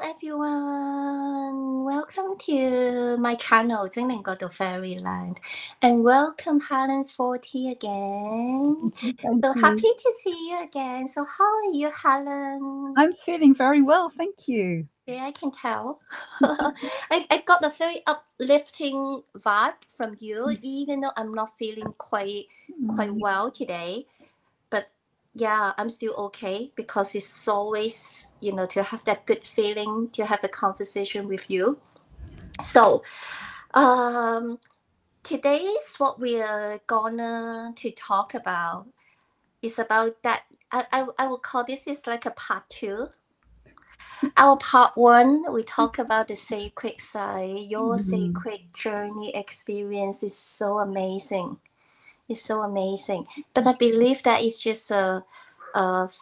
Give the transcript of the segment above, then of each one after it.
everyone, welcome to my channel 精靈國度 Fairyland, and welcome Helen Forty again. So happy to see you again. So how are you, Helen? I'm feeling very well, thank you. Yeah, I can tell. I got a very uplifting vibe from you, even though I'm not feeling quite well today. Yeah, I'm still okay because it's always, to have that good feeling, to have a conversation with you. So, today's what we are gonna to talk about is about that. I will call this is like a part 2. Our part 1, we talk about the sacred side. Your sacred journey experience is so amazing. It's so amazing. But I believe that it's just a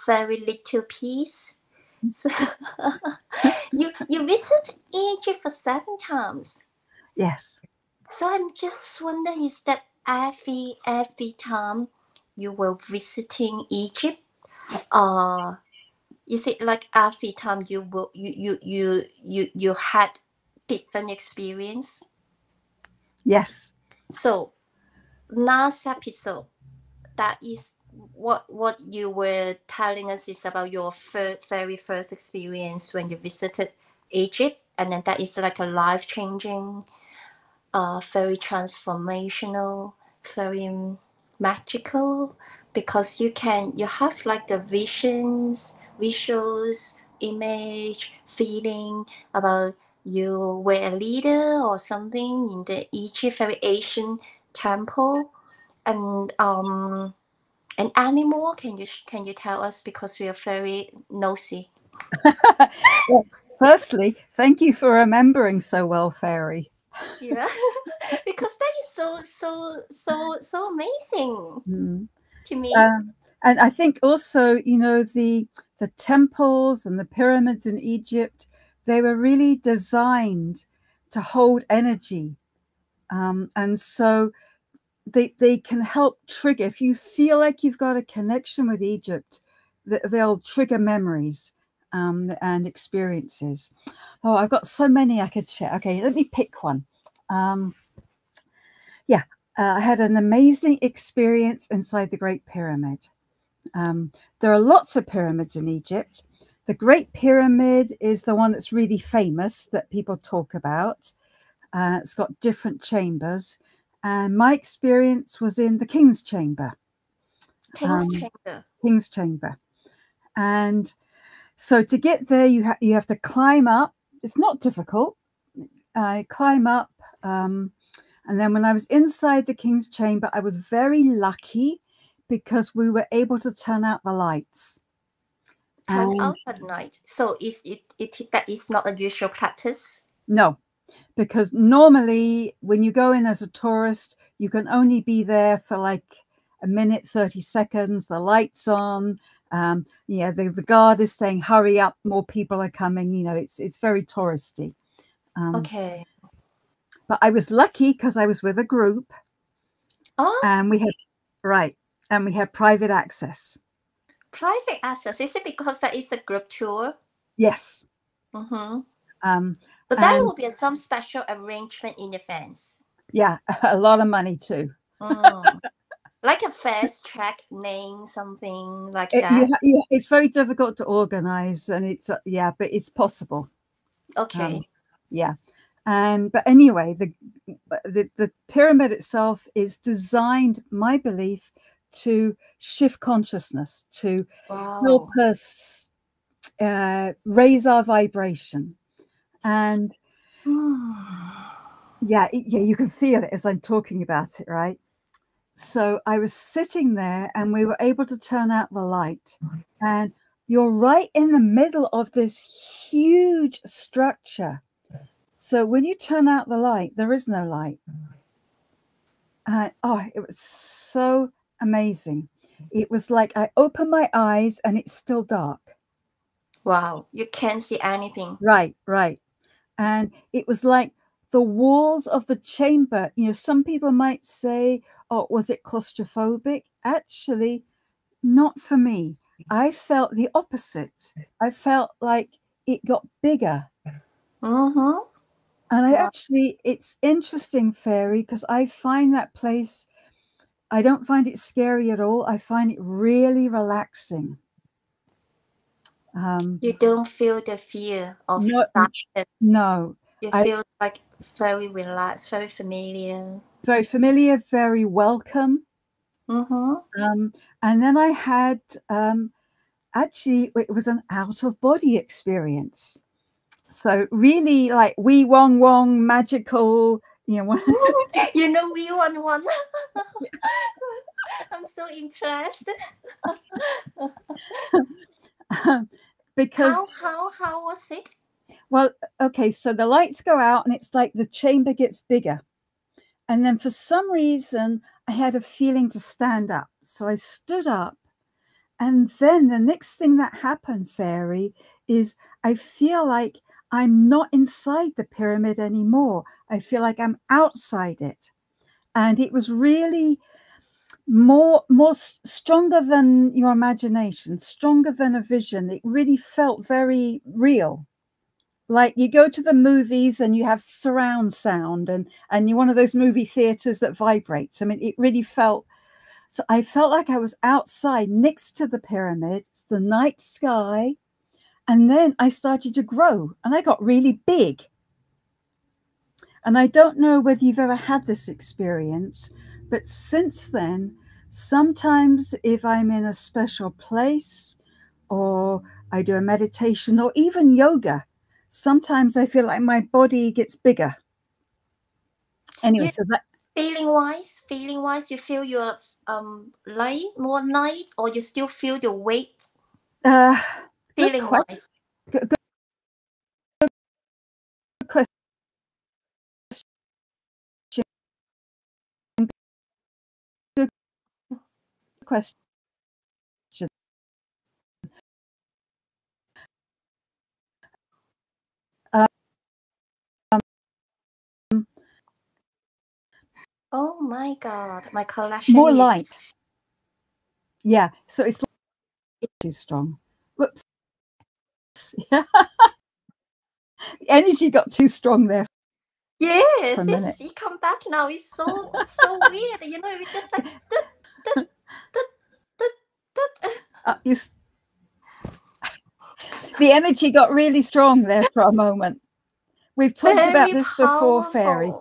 very little piece. So you visit Egypt for 7 times. Yes. So I'm just wondering, is that every time you were visiting Egypt, is it like every time you had different experience? Yes. So last episode, that is what you were telling us is about your very first experience when you visited Egypt, and then that is like a life-changing, very transformational, very magical, because you have like the visuals, image, feeling about you were a leader or something in the Egypt, very ancient temple, and animal. Can you tell us, because we are very nosy? Well, firstly, thank you for remembering so well, Fairy. Yeah, because that is so amazing to me. And I think also, the temples and the pyramids in Egypt, they were really designed to hold energy, and so they can help trigger. If you feel like you've got a connection with Egypt, they'll trigger memories and experiences. Oh, I've got so many I could share. Okay, let me pick one. I had an amazing experience inside the Great Pyramid. There are lots of pyramids in Egypt. The Great Pyramid is the one that's really famous, that people talk about. It's got different chambers. And my experience was in the King's Chamber. King's Chamber. And so to get there, you have to climb up. It's not difficult. Climb up. And then when I was inside the King's Chamber, I was very lucky because we were able to turn out the lights. Turn out at night. So that is not a usual practice? No, because normally when you go in as a tourist, you can only be there for like a minute, 30 seconds. The lights on. The guard is saying, hurry up, more people are coming. It's very touristy. Okay. But I was lucky because I was with a group. Oh. And we had private access. Private access. Is it because that is a group tour? Yes. So that will be some special arrangement in advance. Yeah, a lot of money too. Like a fast track name, something like that. It's very difficult to organize, and it's but it's possible. Okay. But anyway, the pyramid itself is designed, my belief, to shift consciousness, to help us raise our vibration. And you can feel it as I'm talking about it, right? So I was sitting there and we were able to turn out the light, and you're right in the middle of this huge structure. So when you turn out the light, there is no light. It was so amazing. It was like I opened my eyes and it's still dark. Wow, you can't see anything. Right. And it was like the walls of the chamber, some people might say, oh, was it claustrophobic? Actually, not for me. I felt the opposite. I felt like it got bigger Mm-hmm. And I Wow. actually, it's interesting, Fairy, because I find that place, I don't find it scary at all. I find it really relaxing. You don't feel the fear of darkness. No. You feel like very relaxed, very familiar. Very familiar, very welcome. Mm-hmm. And then I had, actually, it was an out-of-body experience. So really like wee wong wong, magical, you know. You know we won one. I'm so impressed. Because how was it? Well, okay, so the lights go out and it's like the chamber gets bigger. And then for some reason, I had a feeling to stand up. So I stood up. And then the next thing that happened, Fairy, is I feel like I'm not inside the pyramid anymore. I feel like I'm outside it. And it was really more stronger than your imagination, stronger than a vision. It really felt very real. Like you go to the movies and you have surround sound and you're one of those movie theaters that vibrates. I mean, it really felt, so I felt like I was outside next to the pyramid, the night sky. And then I started to grow and I got really big. And I don't know whether you've ever had this experience, but since then, sometimes if I'm in a special place or I do a meditation or even yoga, sometimes I feel like my body gets bigger. Anyway, so that feeling wise, you feel your more light, or you still feel the weight? Feeling wise. Good question. Good question. Oh my God, my collection more is light. Yeah, so it's too strong. Whoops. Yeah. The energy got too strong there. Yes, for a minute. You come back now. It's so weird. You know, it's just like the energy got really strong there for a moment. We've talked very about this before, powerful. Fairy.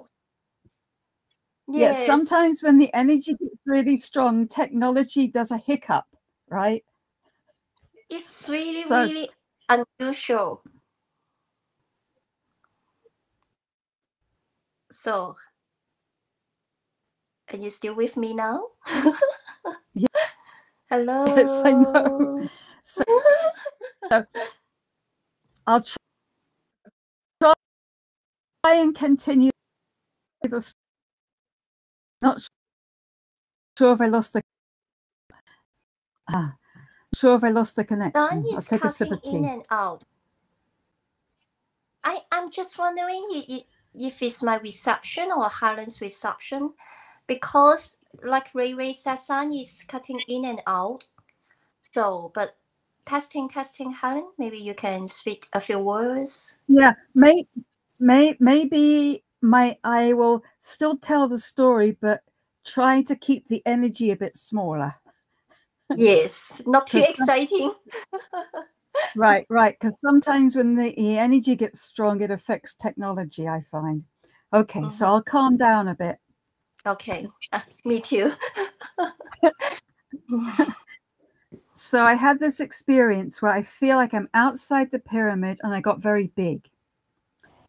Yes. Yeah, sometimes when the energy gets really strong, technology does a hiccup, right? It's really unusual. So, are you still with me now? Yeah. Hello. Yes, I know. So I'll try and continue this. Not sure if I lost the connection. I'll take a sip of tea. In and out. I'm just wondering if it's my reception or Helen's reception, because like Ray said, Sun is cutting in and out. So, but testing, Helen, maybe you can speak a few words. Yeah, maybe I will still tell the story, but try to keep the energy a bit smaller. Yes, not too exciting. Right, because sometimes when the energy gets strong, it affects technology, I find. Okay, so I'll calm down a bit. Okay, me too. So I had this experience where I feel like I'm outside the pyramid and I got very big.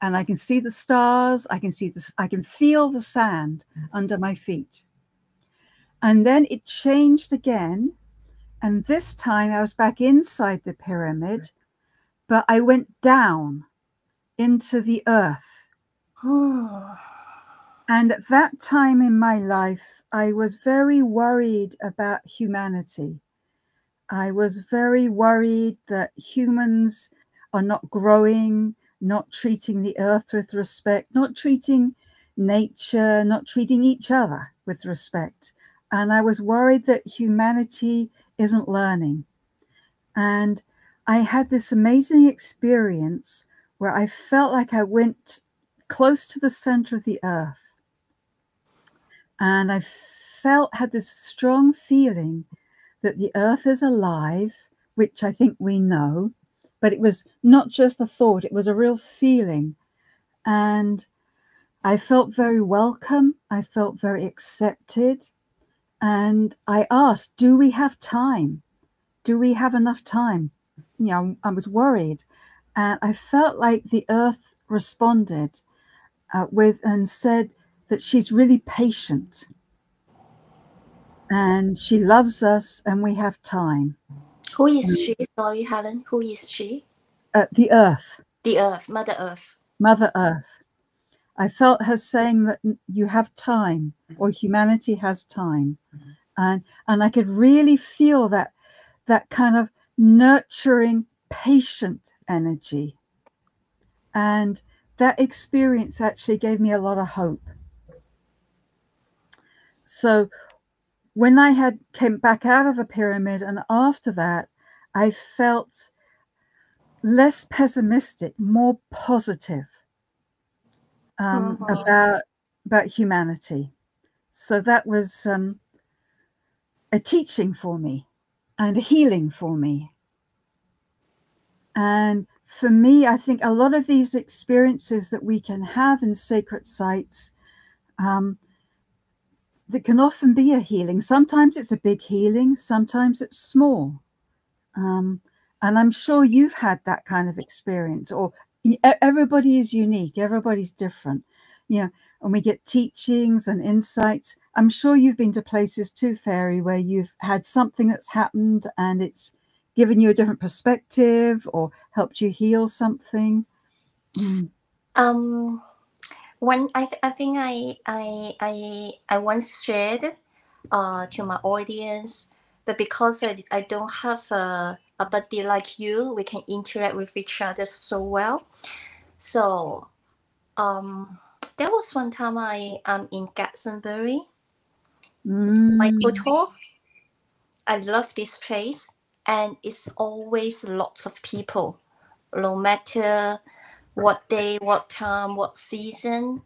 And I can see the stars, I can feel the sand under my feet. And then it changed again. And this time I was back inside the pyramid, but I went down into the earth. And at that time in my life, I was very worried about humanity. I was very worried that humans are not growing, not treating the earth with respect, not treating nature, not treating each other with respect. And I was worried that humanity isn't learning. And I had this amazing experience where I felt like I went close to the center of the earth. And I had this strong feeling that the earth is alive, which I think we know, but it was not just a thought, it was a real feeling. And I felt very welcome. I felt very accepted. And I asked, do we have time? Do we have enough time? You know, I was worried. And I felt like the earth responded and said that she's really patient. And she loves us and we have time. Who is she? Sorry, Helen. Who is she? The earth. The earth, Mother Earth. Mother Earth. I felt her saying that you have time, or humanity has time. And I could really feel that kind of nurturing, patient energy. And that experience actually gave me a lot of hope. So when I came back out of the pyramid, and after that, I felt less pessimistic, more positive about humanity. So that was a teaching for me and a healing for me. And for me, I think a lot of these experiences that we can have in sacred sites, that can often be a healing. Sometimes it's a big healing, sometimes it's small. And I'm sure you've had that kind of experience, or everybody is unique, everybody's different. You know, when we get teachings and insights, I'm sure you've been to places too, Fairy, where you've had something that's happened and it's given you a different perspective or helped you heal something. When I think I once shared to my audience, but because I don't have a buddy like you, we can interact with each other so well. So there was one time I'm in Gatsenbury, Michael tour. I love this place, and it's always lots of people, no matter what day, what time, what season.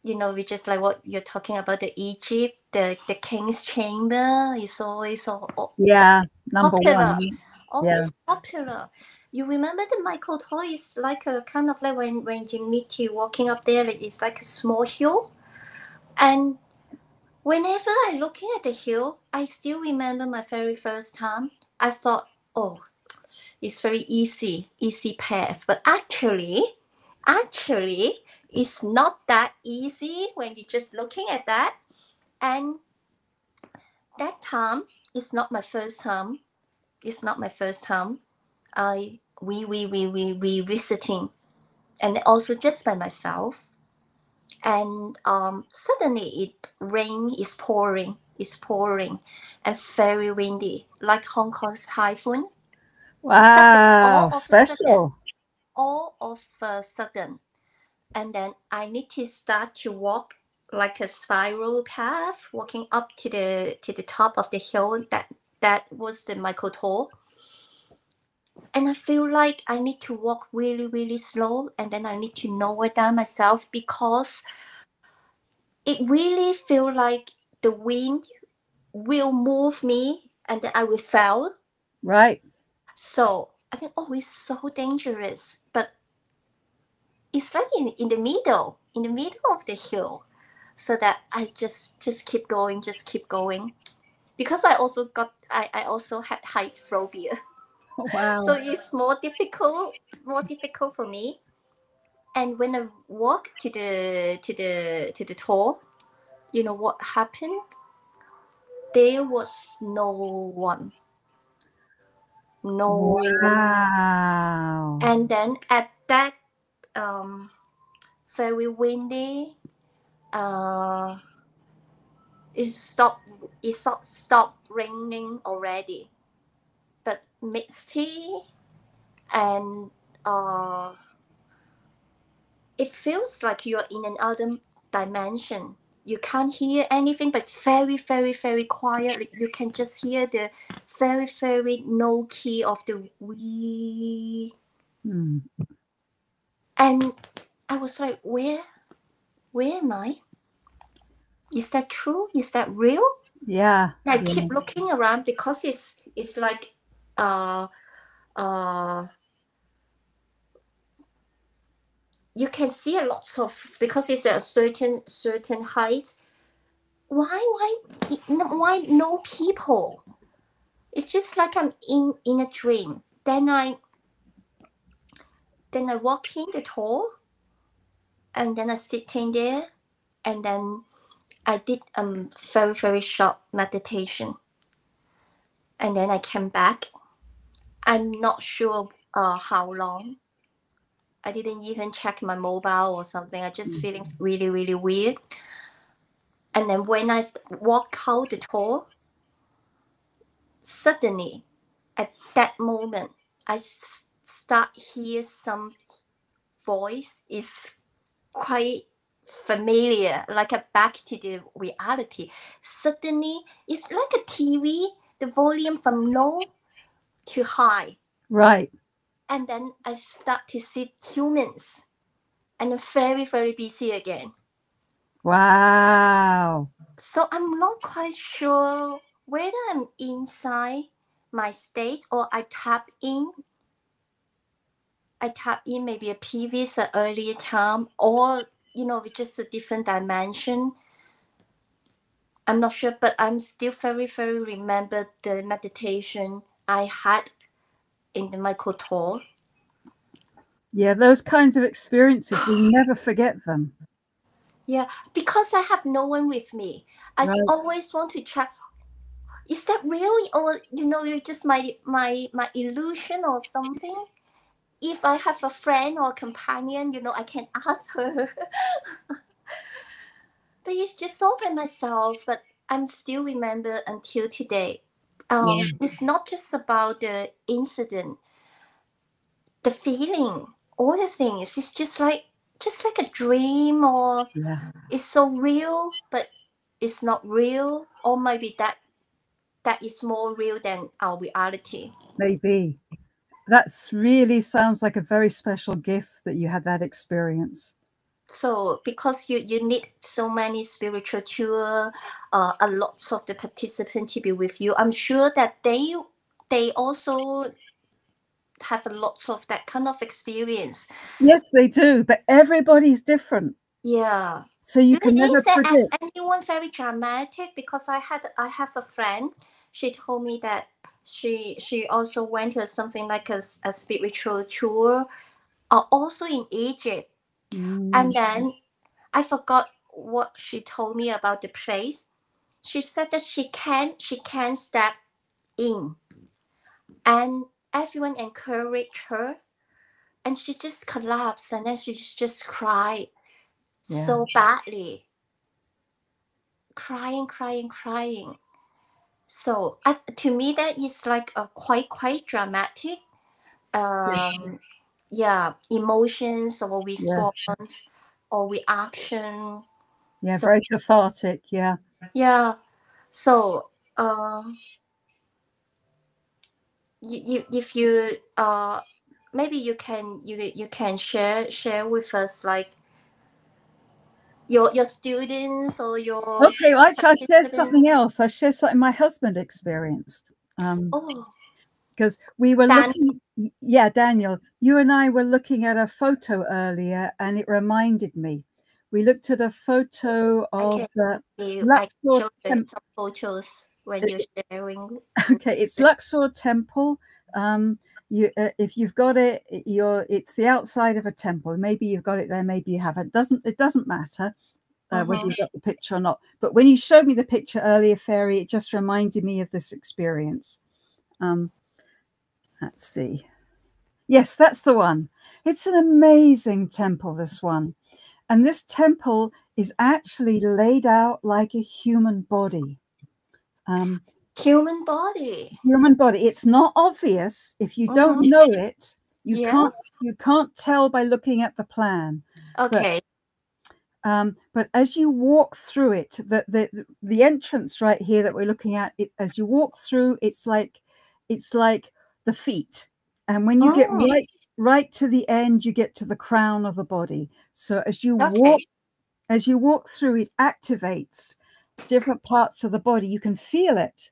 You know, we just like what you're talking about, the Egypt, the king's chamber is always so number popular. one. Always popular. You remember the Michael tour is like a kind of like when you need to walking up there, it's like a small hill. And whenever I'm looking at the hill, I still remember my very first time. I thought, oh, it's very easy path. But actually, it's not that easy when you're just looking at that. And that time, it's not my first time. It's not my first time. We visiting, and also just by myself. And suddenly rain is pouring, and very windy, like Hong Kong's typhoon. Wow, special. All of a sudden, and then I need to start to walk like a spiral path, walking up to the top of the hill. That was the Michael tour. And I feel like I need to walk really, really slow, and then I need to lower down myself because it really feels like the wind will move me and then I will fall. Right. So I think, oh, it's so dangerous. But it's like in the middle of the hill. So that I just keep going. Because I also had height phobia. Oh, wow. So it's more difficult for me. And when I walk to the tour, you know what happened? There was no one. No. Wow. And then at that very windy, it stopped raining already, but misty, and it feels like you're in another dimension. You can't hear anything, but very, very, very quiet. You can just hear the very, very low key of the wee. And I was like, where am I? Is that true? Is that real? Yeah. And I keep looking around because it's like you can see a lot of, because it's a certain height. Why no people? It's just like I'm in a dream. Then I walk in the door, and then I sitting there, and then I did very, very short meditation, and then I came back. I'm not sure how long. I didn't even check my mobile or something. I just feeling really, really weird. And then when I walk out the door, suddenly, at that moment, I start hear some voice. Is quite familiar, like a back to the reality. Suddenly, it's like a TV, the volume from low to high. Right. And then I start to see humans, and I'm very, very busy again. Wow. So I'm not quite sure whether I'm inside my state or I tap in maybe a previous earlier time, or with just a different dimension. I'm not sure, but I'm still very, very remember the meditation I had in the Michael tour. Yeah, those kinds of experiences, we never forget them. Yeah, because I have no one with me. I always want to check, is that real, or you're just my illusion or something? If I have a friend or a companion, I can ask her. But it's just all by myself. But I'm still remember until today. It's not just about the incident, the feeling, all the things. It's just like a dream, or it's so real, but it's not real, or maybe that is more real than our reality. Maybe. That's really sounds like a very special gift that you had that experience. So because you need so many spiritual tour, a lot of the participants to be with you, I'm sure that they also have a lot of that kind of experience. Yes, they do, but everybody's different. Yeah. So you can never predict. Anyone very dramatic, because I have a friend. She told me that she also went to something like a spiritual tour, also in Egypt. And then I forgot what she told me about the place. She said that she can step in, and everyone encouraged her, and she just collapsed, and then she just cried so badly, crying. So to me, that is like a quite dramatic, emotions or response or reaction. Yeah, so, very cathartic. Yeah. So if you maybe you can share with us, like your students or your. Okay, well, actually, I'll share something else. I share something my husband experienced. Because we were looking, Daniel, you and I were looking at a photo earlier, and it reminded me. We looked at a photo of the Luxur Temple. Some photos when you're sharing. Okay, it's Luxur Temple. If you've got it, it's the outside of a temple. Maybe you've got it there, maybe you haven't. It doesn't matter whether you got the picture or not. But when you showed me the picture earlier, Fairy, it just reminded me of this experience. Let's see. Yes, that's the one. It's an amazing temple, this one. And this temple is actually laid out like a human body. Human body. It's not obvious. If you don't know it, you can't tell by looking at the plan. Okay. But as you walk through it, the entrance right here that we're looking at, as you walk through, it's like the feet. And when you get right to the end, you get to the crown of the body. So as you walk through, it activates different parts of the body. You can feel it.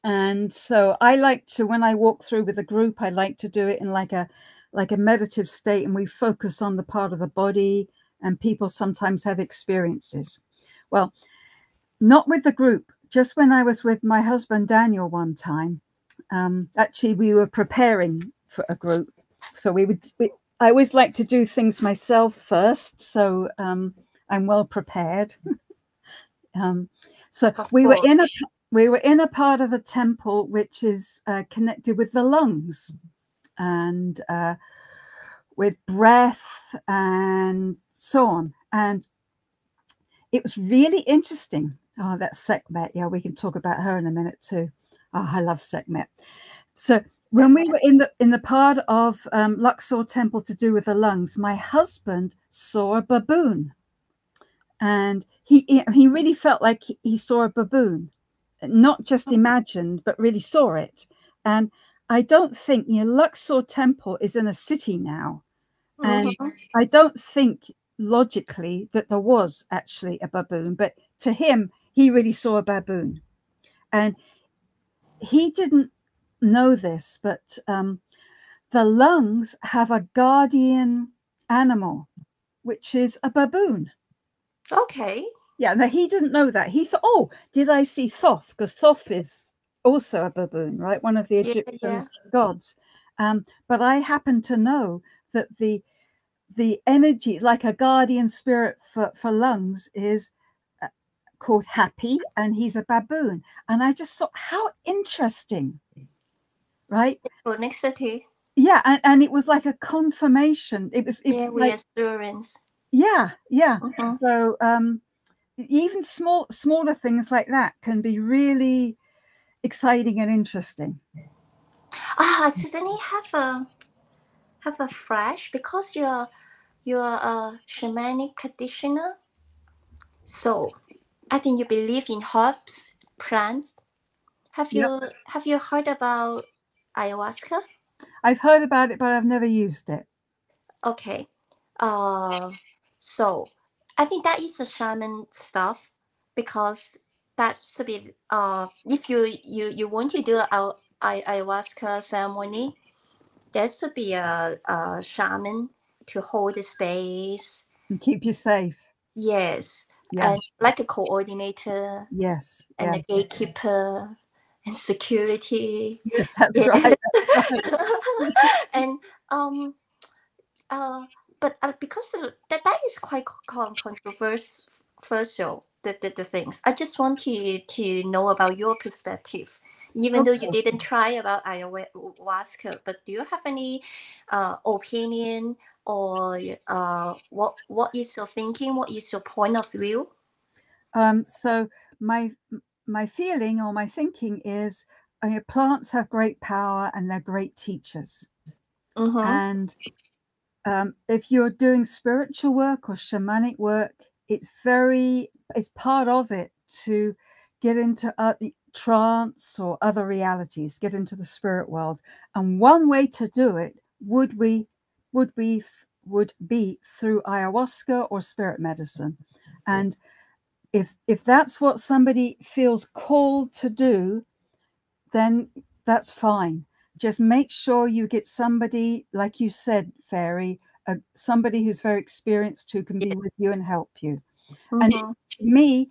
And so I like to, when I walk through with a group, I like to do it in like a meditative state, and we focus on the part of the body, and people sometimes have experiences. Well, not with the group, just when I was with my husband, Daniel, one time. Actually, we were preparing for a group. So I always like to do things myself first. So I'm well prepared. So we were in a part of the temple which is connected with the lungs and with breath and so on. And it was really interesting. Oh, that's Segmet. Yeah, we can talk about her in a minute too. Oh, I love Segmet. So when we were in the part of Luxur Temple to do with the lungs, my husband saw a baboon, and he really felt like he saw a baboon, not just imagined, but really saw it. And I don't think, Luxur Temple is in a city now, and I don't think logically that there was actually a baboon, but to him, he really saw a baboon, and he didn't know this, but the lungs have a guardian animal, which is a baboon. Okay. Yeah, no, he didn't know that. He thought, oh, did I see Thoth? Because Thoth is also a baboon, right? One of the Egyptian gods. But I happen to know that the energy, like a guardian spirit for lungs, is called Happy, and he's a baboon. And I just thought, how interesting, right? Yeah, and it was like a confirmation. It was like reassurance. Yeah. So even smaller things like that can be really exciting and interesting. I suddenly have a flash, because you're a shamanic practitioner. So I think you believe in herbs, plants. Have you heard about ayahuasca? I've heard about it, but I've never used it. Okay. So I think that is a shaman stuff, because that should be if you want to do a ayahuasca ceremony, there should be a shaman to hold the space and keep you safe. Yes. And like a coordinator. Yes. And a gatekeeper and security. Yes, that's right. And but because that is quite controversial, the things. I just want to know about your perspective, even though you didn't try about ayahuasca. But do you have any opinion, or what is your thinking? What is your point of view? So my feeling or my thinking is plants have great power and they're great teachers. And if you're doing spiritual work or shamanic work, it's part of it to get into trance or other realities, get into the spirit world. And one way to do it would be through ayahuasca or spirit medicine. And if that's what somebody feels called to do, then that's fine. Just make sure you get somebody, like you said, Fairy, somebody who's very experienced who can be with you and help you. And me,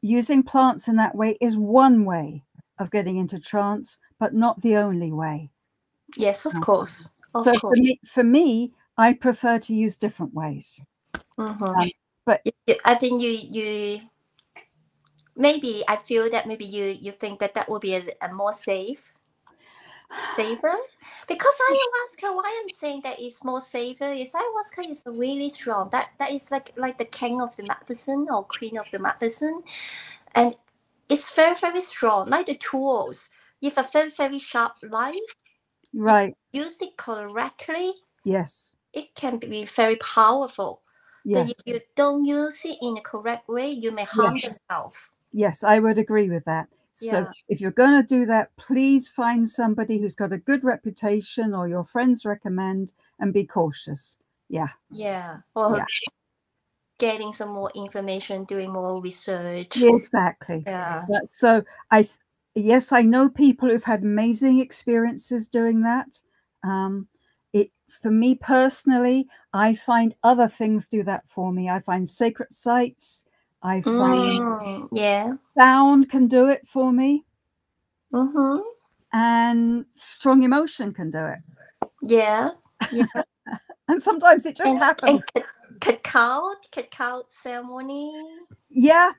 using plants in that way is one way of getting into trance, but not the only way. Yes, of course. For me, I prefer to use different ways. But I think you maybe I feel that maybe you think that will be a more safer, because ayahuasca, why I'm saying that it's more safer is ayahuasca is really strong. That is like the king of the medicine or queen of the medicine, and it's very, very strong, like the tools. If a very, very sharp knife, right, use it correctly, yes, it can be very powerful. Yes. But if you don't use it in the correct way, you may harm yourself. Yes, I would agree with that. So if you're going to do that, please find somebody who's got a good reputation or your friends recommend, and be cautious. Or getting some more information, doing more research. Exactly. So yes, I know people who've had amazing experiences doing that. For me personally, I find other things do that for me. I find sacred sites. I find sound can do it for me. And strong emotion can do it. And sometimes it just happens. And cacao ceremony. Yeah.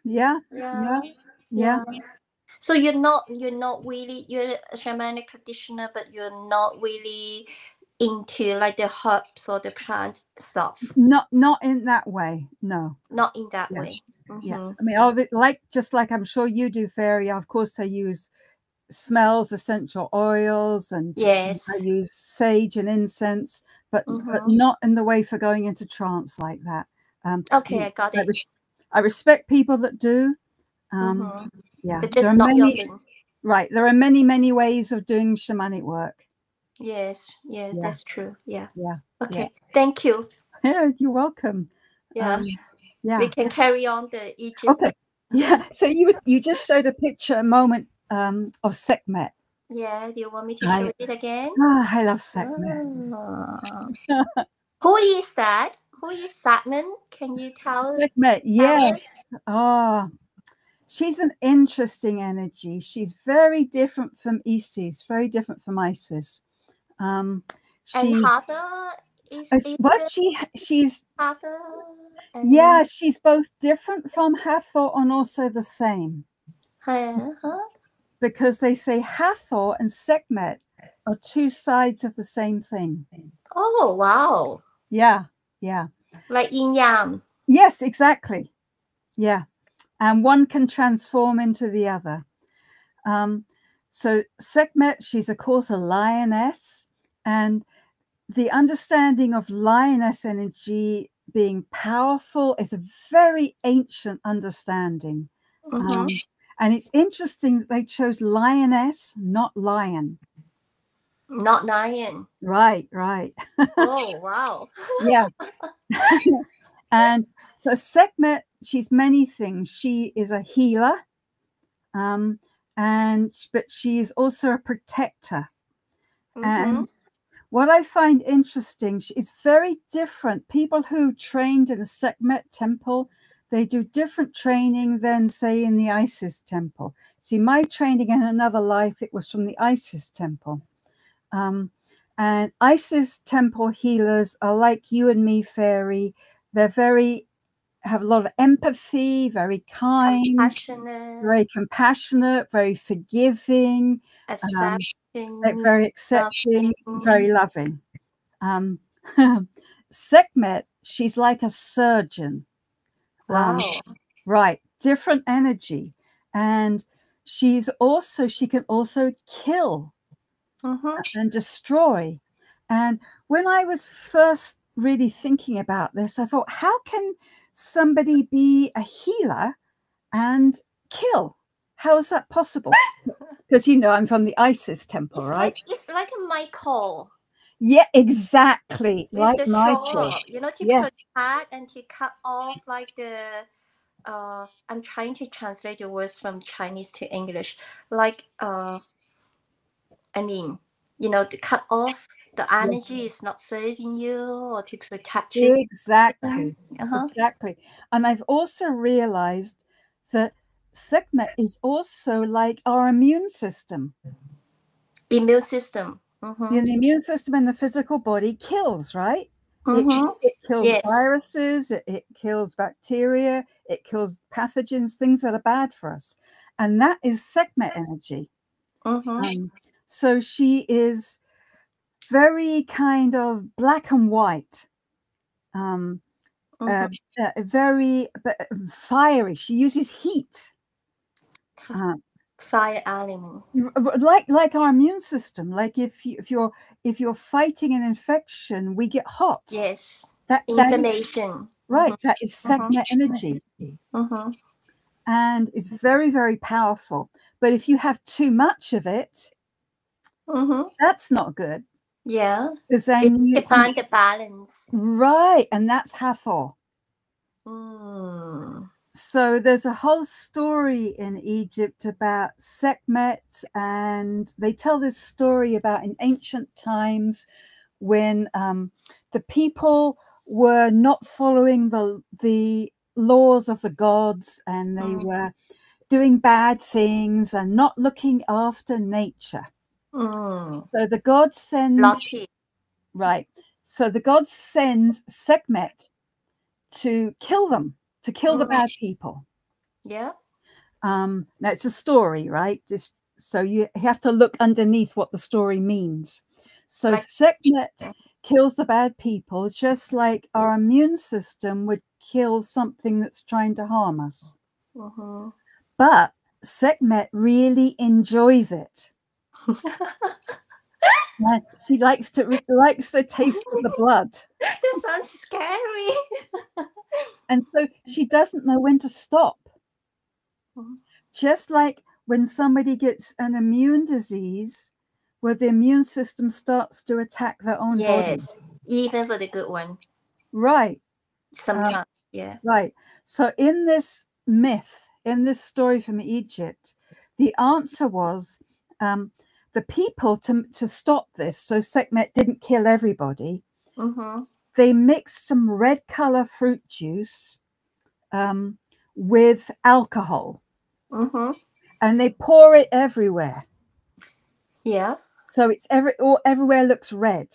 So you're not really, you're a shamanic practitioner, but you're not really into like the herbs or the plant stuff. Not in that way. No. Not in that way. Yeah. I mean, just like I'm sure you do, Fairy. Of course, I use smells, essential oils, and I use sage and incense, but not in the way for going into trance like that. I got it. I respect people that do. But just not your thing. Right. There are many ways of doing shamanic work. Yes, that's true. Okay. Yeah. Thank you. Yeah, you're welcome. We can carry on the Egypt. Okay. Yeah. So you just showed a picture a moment of Segmet. Yeah. Do you want me to show it again? Oh, I love Segmet. Who is that? Who is Segmet? Can you tell us? Segmet, yes. Oh, she's an interesting energy. She's very different from Isis, very different from Isis. And Hathor she's Hathor. She's both different from Hathor and also the same. Because they say Hathor and Segmet are two sides of the same thing. Oh, wow. Yeah. Like yin yang. Yes, exactly. Yeah. And one can transform into the other. So Segmet, she's of course a lioness, and the understanding of lioness energy being powerful is a very ancient understanding. And it's interesting that they chose lioness, not lion. Not lion. Right. Oh, wow. Yeah. And so Segmet, she's many things. She is a healer, but she is also a protector. And what I find interesting, is very different. People who trained in the Segmet temple, they do different training than, say, in the Isis temple. See, my training in another life, it was from the Isis temple. And Isis temple healers are like you and me, Fairy. They're have a lot of empathy, very kind, very compassionate, very forgiving, very accepting, very loving. Segmet, she's like a surgeon. Wow. Right. Different energy. And she can also kill and destroy. And when I was first really thinking about this, I thought, how can somebody be a healer and kill? How is that possible? Because, I'm from the Isis temple, right? It's like a Michael. Yeah, exactly. With like the Michael. To cut and to cut off like the, I'm trying to translate the words from Chinese to English. Like, to cut off the energy is not serving you, or to protect you. Exactly. Exactly. And I've also realized that Segmet is also like our immune system. Immune system. The immune system in the physical body kills, right? It kills viruses, it kills bacteria, it kills pathogens, things that are bad for us. And that is Segmet energy. So she is very kind of black and white, very fiery. She uses heat. Fire element, like our immune system. Like if you're fighting an infection, we get hot. Yes, inflammation. Right, that is Segmet energy. and it's very, very powerful. But if you have too much of it, that's not good. Yeah. Because then you find the balance. Right. And that's Hathor. So there's a whole story in Egypt about Segmet, and they tell this story about in ancient times when the people were not following the laws of the gods, and they were doing bad things and not looking after nature. So the god sends So the god sends Segmet to kill them, to kill the bad people. Yeah. Now it's a story, right? So you have to look underneath what the story means. So Segmet kills the bad people, just like our immune system would kill something that's trying to harm us. But Segmet really enjoys it. She likes the taste of the blood. That sounds scary. And so she doesn't know when to stop. Just like when somebody gets an immune disease, where the immune system starts to attack their own body. Even for the good one. Right. Sometimes, Right. So in this myth, in this story from Egypt, the answer was the people to stop this, so Segmet didn't kill everybody. They mixed some red color fruit juice with alcohol. And they pour it everywhere. Yeah. So it's everywhere looks red.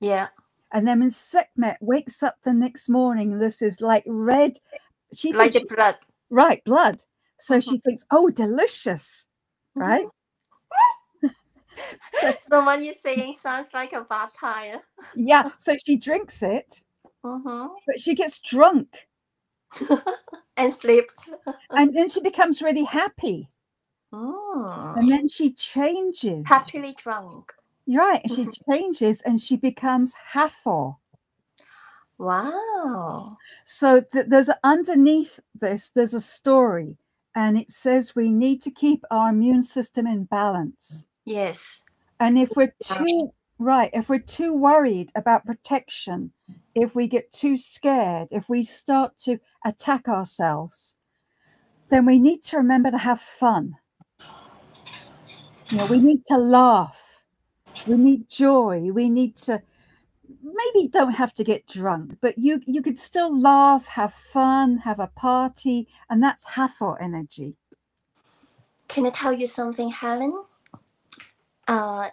Yeah. And then when Segmet wakes up the next morning, this is like red. She like the blood. Right, blood. So she thinks, oh, delicious, right? So what you're saying sounds like a vampire. Yeah. So she drinks it, but she gets drunk. And sleep. And then she becomes really happy. And then she changes. Happily drunk. Right. And she changes and she becomes Hathor. Wow. So there's underneath this, there's a story. And it says we need to keep our immune system in balance. Yes. And if we're too worried about protection, if we get too scared, if we start to attack ourselves, then we need to remember to have fun. You know, we need to laugh. We need joy. We need to, maybe don't have to get drunk, but you could still laugh, have fun, have a party, and that's Hathor energy. Can I tell you something, Helen?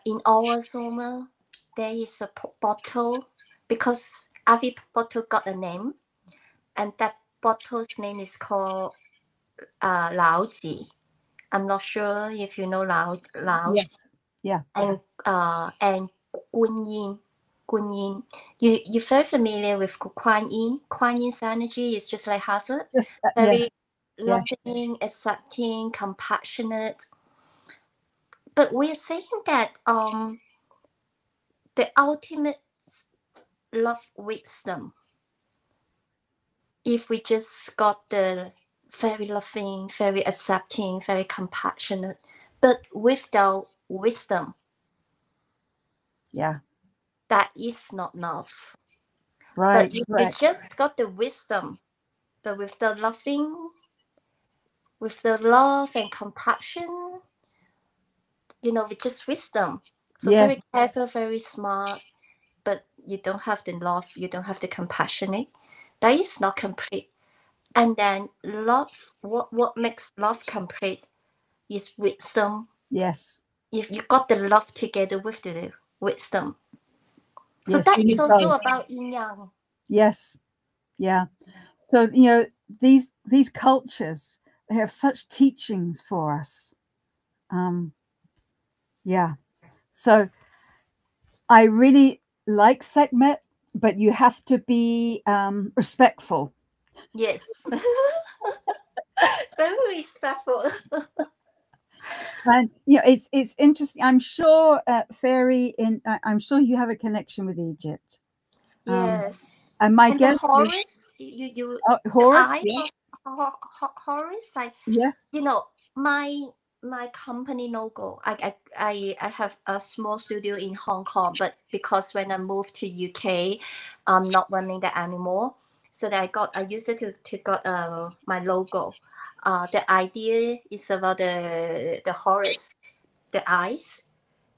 In our Zoma, there is a bottle, because every bottle got a name, and that bottle's name is called Laozi. I'm not sure if you know Lao. Yes. Yeah. And Guanyin. You're very familiar with Kuan Yin. Kuan Yin's energy is just like Hazard. Very loving, accepting, compassionate. But we're saying that the ultimate love wisdom, if we just got the very loving, very accepting, very compassionate, but without wisdom, that is not love. Right. But if we just got the wisdom, but with the loving, with the love and compassion, you know, with just wisdom. So very clever, very smart, but you don't have the love, you don't have the compassionate. That is not complete. And then love, what makes love complete is wisdom. Yes. If you got the love together with the wisdom. So that is also about yin yang. Yes. Yeah. So, you know, these cultures, they have such teachings for us. Yeah. So I really like Segmet, but you have to be respectful. Yes. Very respectful. And you know, it's interesting. I'm sure Fairy I'm sure you have a connection with Egypt. Yes. And my and guess Horus, Horus? Horus, like, Yes. you know, my company logo. I have a small studio in Hong Kong, but because when I moved to UK, I'm not running that anymore. So that I used it to got my logo. The idea is about the Horus, the eyes,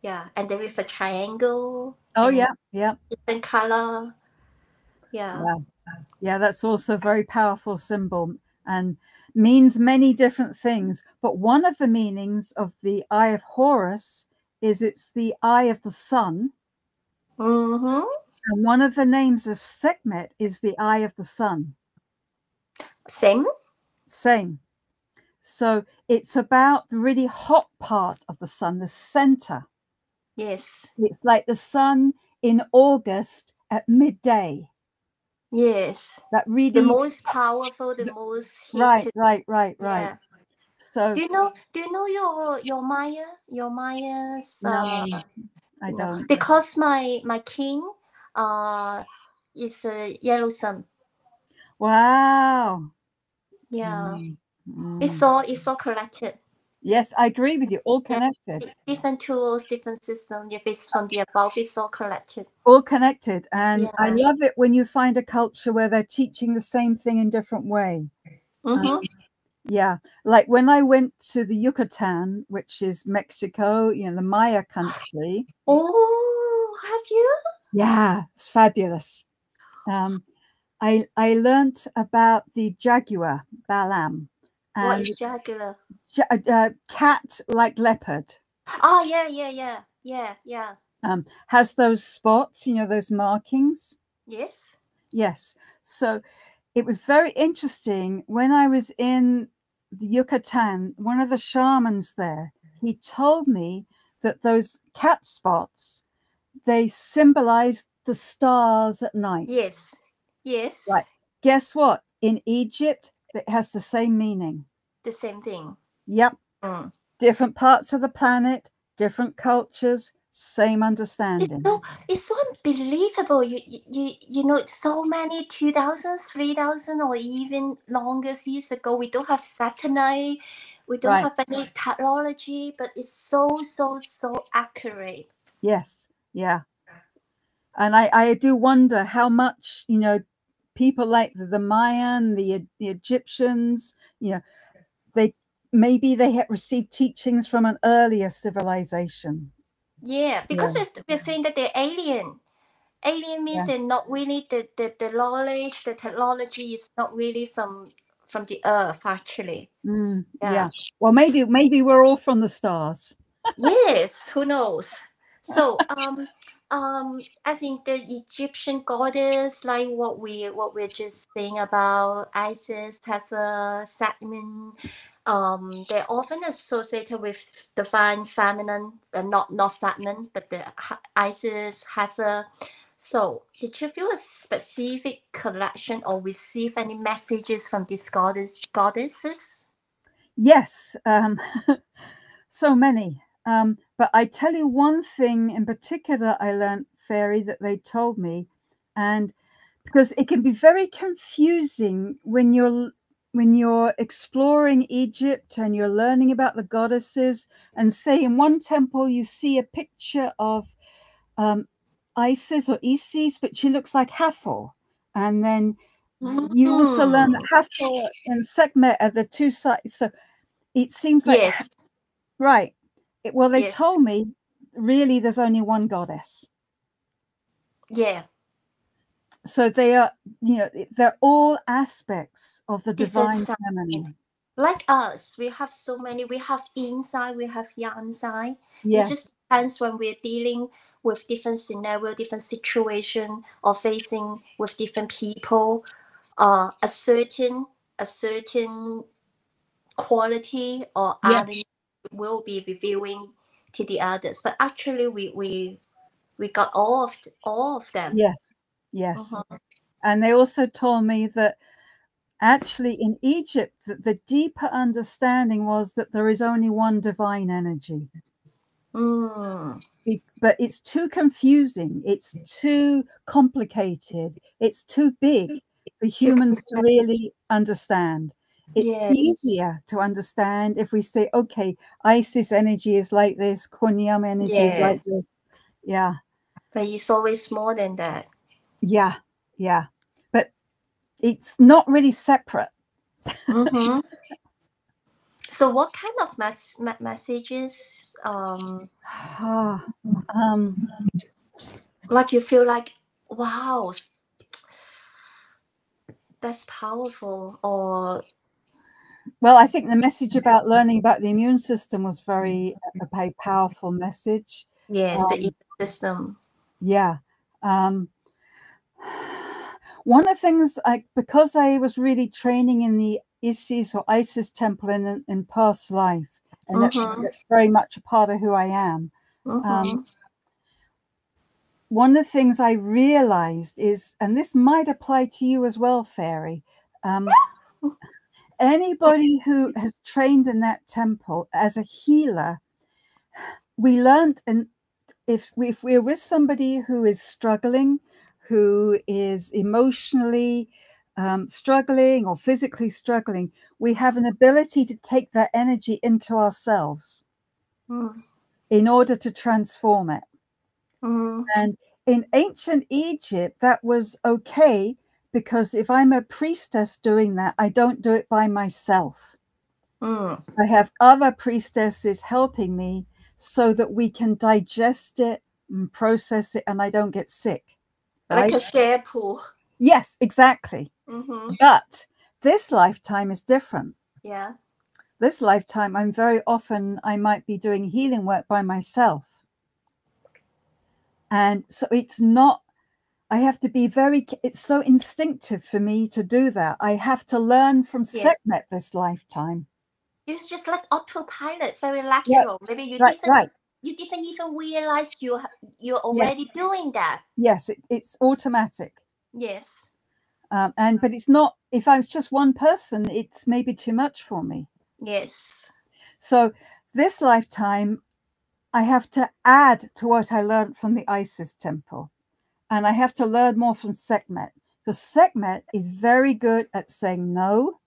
yeah, and then with a triangle. Oh, and yeah. different color. Yeah. Yeah, that's also a very powerful symbol and means many different things. But one of the meanings of the eye of Horus is it's the eye of the sun. Mm-hmm. And one of the names of Segmet is the eye of the sun. Same. So it's about the really hot part of the sun, the center. Yes. It's like the sun in August at midday. Yes. That really, the most powerful, the most heated. Right. Yeah. So do you know your Maya? Your Maya's no, I don't. Because my king is a yellow sun. Wow. Yeah. It's all connected. Yes, I agree with you. All connected. Yeah. Different tools, different systems. If it's from the above, it's all connected. All connected. And I love it when you find a culture where they're teaching the same thing in different way. Yeah, like when I went to the Yucatan, which is Mexico, the Maya country. Oh, have you? Yeah, it's fabulous. I learnt about the jaguar, Balaam. What is jaguar? Cat like leopard. Oh, yeah. Has those spots, those markings. Yes. So it was very interesting when I was in the Yucatan, one of the shamans there, he told me that those cat spots, they symbolized the stars at night. Yes. Right. Guess what? In Egypt, it has the same meaning. The same thing. Yep. Different parts of the planet, different cultures, same understanding. It's so unbelievable. You know, so many 2,000, 3,000, or even longer years ago, we don't have satellite, we don't have any technology, but it's so accurate. Yes. Yeah. And I do wonder how much, people like the Mayan, the Egyptians, they had received teachings from an earlier civilization. Yeah, because we're saying that they're alien. Alien means they're not really the knowledge, the technology is not really from the earth, actually. Yeah. Well, maybe we're all from the stars. Yes, who knows? So I think the Egyptian goddess, like what we're just saying about Isis, Hathor, Segmet, they're often associated with divine feminine, not Segmet, but the Isis, Hathor. So did you feel a specific connection or receive any messages from these goddesses? Yes, so many. But I tell you one thing in particular I learned, Fairy, that they told me, and because it can be very confusing when you're exploring Egypt and you're learning about the goddesses, and say in one temple you see a picture of Isis or Isis, but she looks like Hathor, and then you also learn that Hathor and Segmet are the two sides. So it seems like right. Well, they told me really there's only one goddess. Yeah. So they are, they're all aspects of the divine feminine. Like us, we have so many. We have inside, we have the outside. Yes. It just depends when we're dealing with different scenario, different situation, or facing with different people. A certain quality or attitude will be revealing to the others. But actually, we got all of them. Yes. And they also told me that actually in Egypt, the deeper understanding was that there is only one divine energy. But it's too confusing. It's too complicated. It's too big for humans to really understand. It's easier to understand if we say, okay, Isis energy is like this, Kunyam energy is like this. Yeah. But it's always more than that. Yeah. Yeah. But it's not really separate. Mm-hmm. So what kind of messages like you feel like, wow, that's powerful? Or well, I think the message about learning about the immune system was a very powerful message. Yes, the immune system. Yeah. One of the things, because I was really training in the Isis or Isis temple in past life, and that's very much a part of who I am. One of the things I realized is, and this might apply to you as well, Fairy, anybody who has trained in that temple as a healer, we learned, and if we're with somebody who is struggling, who is emotionally struggling or physically struggling, we have an ability to take that energy into ourselves in order to transform it. And in ancient Egypt, that was okay, because if I'm a priestess doing that, I don't do it by myself. I have other priestesses helping me so that we can digest it and process it, and I don't get sick. Like a share pool. Yes, exactly. But this lifetime is different. Yeah. This lifetime, I might be doing healing work by myself. And so it's not, I have to be it's so instinctive for me to do that. I have to learn from Segmet this lifetime. It's just like autopilot, very natural. Yeah. Maybe you you didn't even realize you're already doing that. Yes, it's automatic. Yes. But it's not, if I was just one person, it's maybe too much for me. Yes. So this lifetime, I have to add to what I learned from the Isis temple. And I have to learn more from Segmet. Because Segmet is very good at saying no.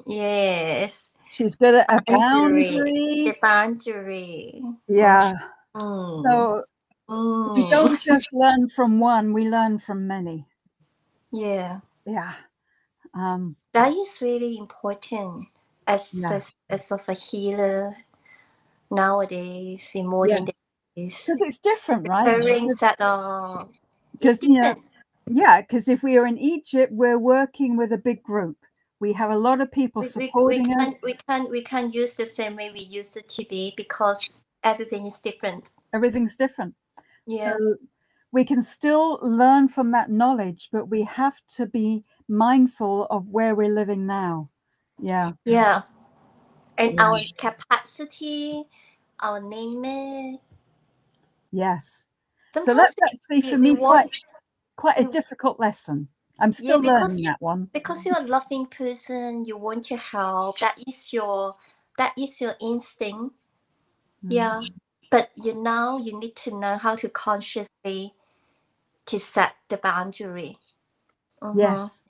Yes. She's good at a boundary. The boundary. Yeah. So we don't just learn from one, we learn from many. Yeah. Yeah. That is really important as of a healer nowadays, in modern days. Because it's different, right? It's different. Because if we are in Egypt, we're working with a big group. We have a lot of people supporting us. We can't use the same way we used it to be, because everything is different. Everything's different. Yeah. So we can still learn from that knowledge, but we have to be mindful of where we're living now. Yeah. Yeah. And our capacity, our name. Yes. Sometimes so that's actually for me quite a difficult lesson. I'm still learning that one. Because you're a loving person, you want to help. That is your instinct. Yeah. But you need to know how to consciously to set the boundary. Yes.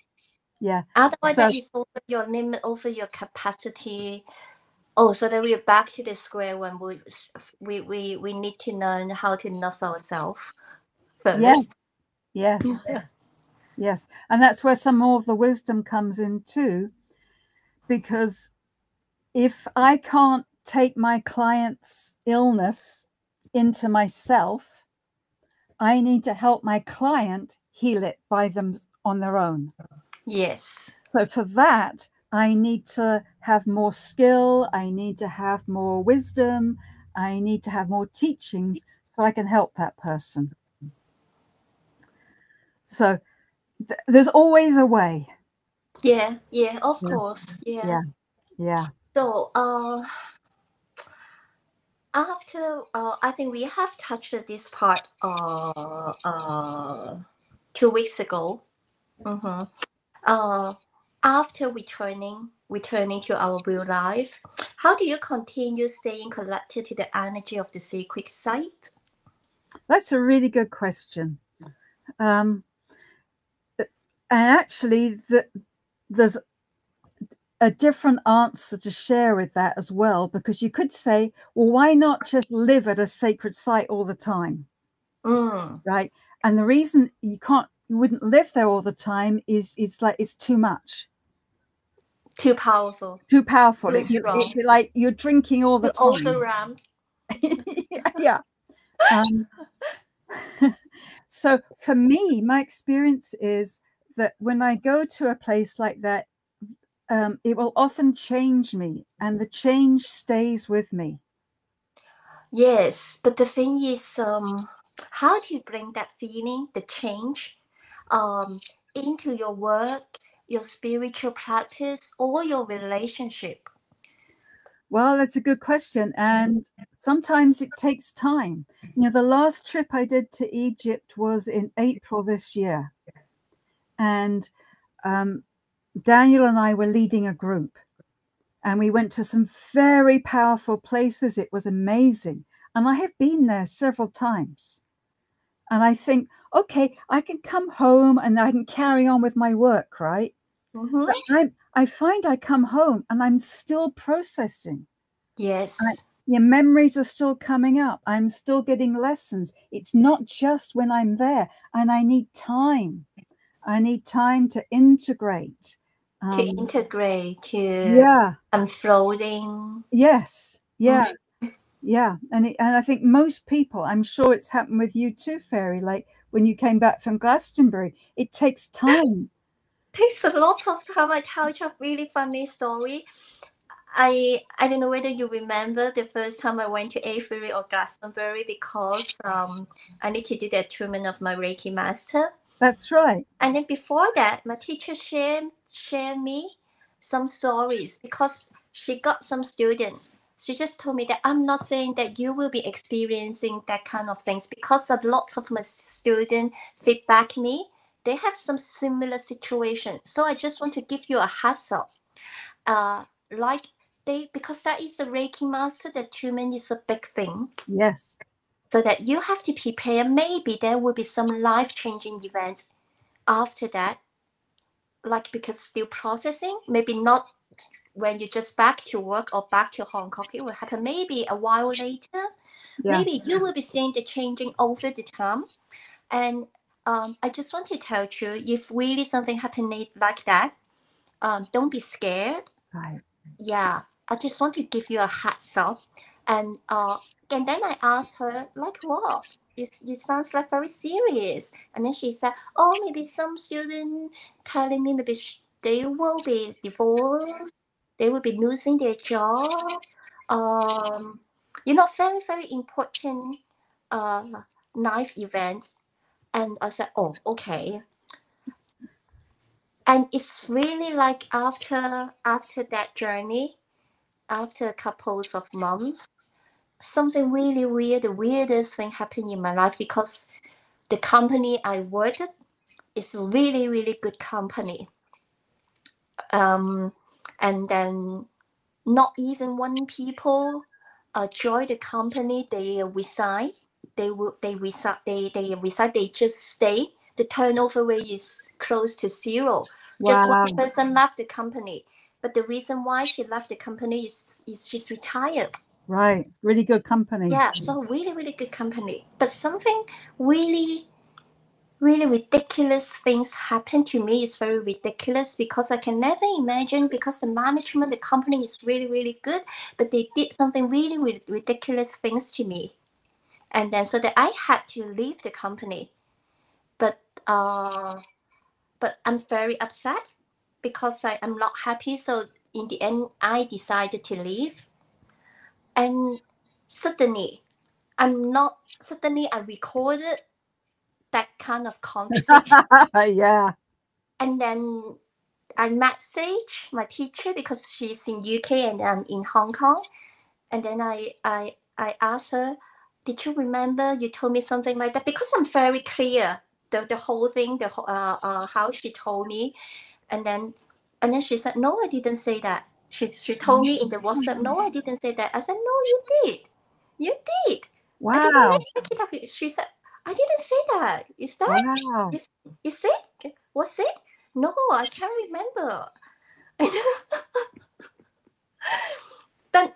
Yeah. Otherwise, that is over your limit, over your capacity. Oh, so then we're back to the square one. We need to learn how to love ourselves first. Yes. Yes. And that's where some more of the wisdom comes in too. Because if I can't take my client's illness into myself, I need to help my client heal it by them on their own. Yes. So for that, I need to have more skill. I need to have more wisdom. I need to have more teachings so I can help that person. So there's always a way. Yeah, of course. Yeah. So after I think we have touched this part 2 weeks ago. After returning to our real life, how do you continue staying connected to the energy of the sacred site? That's a really good question. And actually, a different answer to share with that as well, because you could say, well, why not just live at a sacred site all the time? Right? And the reason you wouldn't live there all the time is like it's too much. Too powerful. It's like you're drinking all the time. Overwhelmed. Yeah. So for me, my experience is that when I go to a place like that, it will often change me, and the change stays with me. Yes, but the thing is, how do you bring that feeling, the change, into your work, your spiritual practice, or your relationship? Well, that's a good question. And sometimes it takes time. The last trip I did to Egypt was in April this year. And Daniel and I were leading a group. And we went to some very powerful places. It was amazing. And I have been there several times. And I think, okay, I can come home and I can carry on with my work, right? Mm-hmm. But I find I come home and I'm still processing. Yes. Your memories are still coming up. I'm still getting lessons. It's not just when I'm there. And I need time. I need time to integrate. Unfolding. Yes. Yeah. Yeah. And I think most people, I'm sure it's happened with you too, Fairy, like when you came back from Glastonbury, it takes time. Takes a lot of time. I tell you a really funny story. I don't know whether you remember the first time I went to Avery or Glastonbury, because I need to do the attunement of my Reiki master. That's right. And then before that, my teacher shared me some stories, because she got some student. She just told me that I'm not saying that you will be experiencing that kind of things, because a lot of my students feedback me. They have some similar situation. So I just want to give you a heads up. Because that is the Reiki master, the attunement is a big thing. Yes. So that you have to prepare. Maybe there will be some life-changing events after that, like, because still processing. Maybe not when you're just back to work or back to Hong Kong. It will happen maybe a while later. Yeah. Maybe you will be seeing the changing over the time. And I just want to tell you, if really something happening like that, don't be scared. Right. Yeah, I just want to give you a heads up. And then I asked her, like, what? You sounds like very serious. And then she said, oh, maybe some student telling me maybe they will be divorced, they will be losing their job. Very, very important life event. And I said, oh, okay. And it's really like after that journey, after a couple of months, something really weird, the weirdest thing happened in my life, because the company I worked at is a really, really good company. And then not even one people join the company, they resign. They just stay. The turnover rate is close to zero. Wow. Just one person left the company. But the reason why she left the company is she's retired. Right. Really good company. Yeah, so really, really good company. But something really, really ridiculous things happen to me. It's very ridiculous, because I can never imagine, because the management, the company is really, really good, but they did something really, really ridiculous things to me. And then so that I had to leave the company. But I'm very upset, because I'm not happy. So in the end, I decided to leave. And suddenly I recorded that kind of conversation. Yeah. And then I messaged my teacher, because she's in UK and I'm in Hong Kong. And then I asked her, did you remember you told me something like that? Because I'm very clear, the whole thing, how she told me. And then she said, no, I didn't say that. She told me in the WhatsApp, no, I didn't say that. I said, no, you did. You did. Wow. She said, I didn't say that. Is that? Wow. Is it? What's it? No, I can't remember. But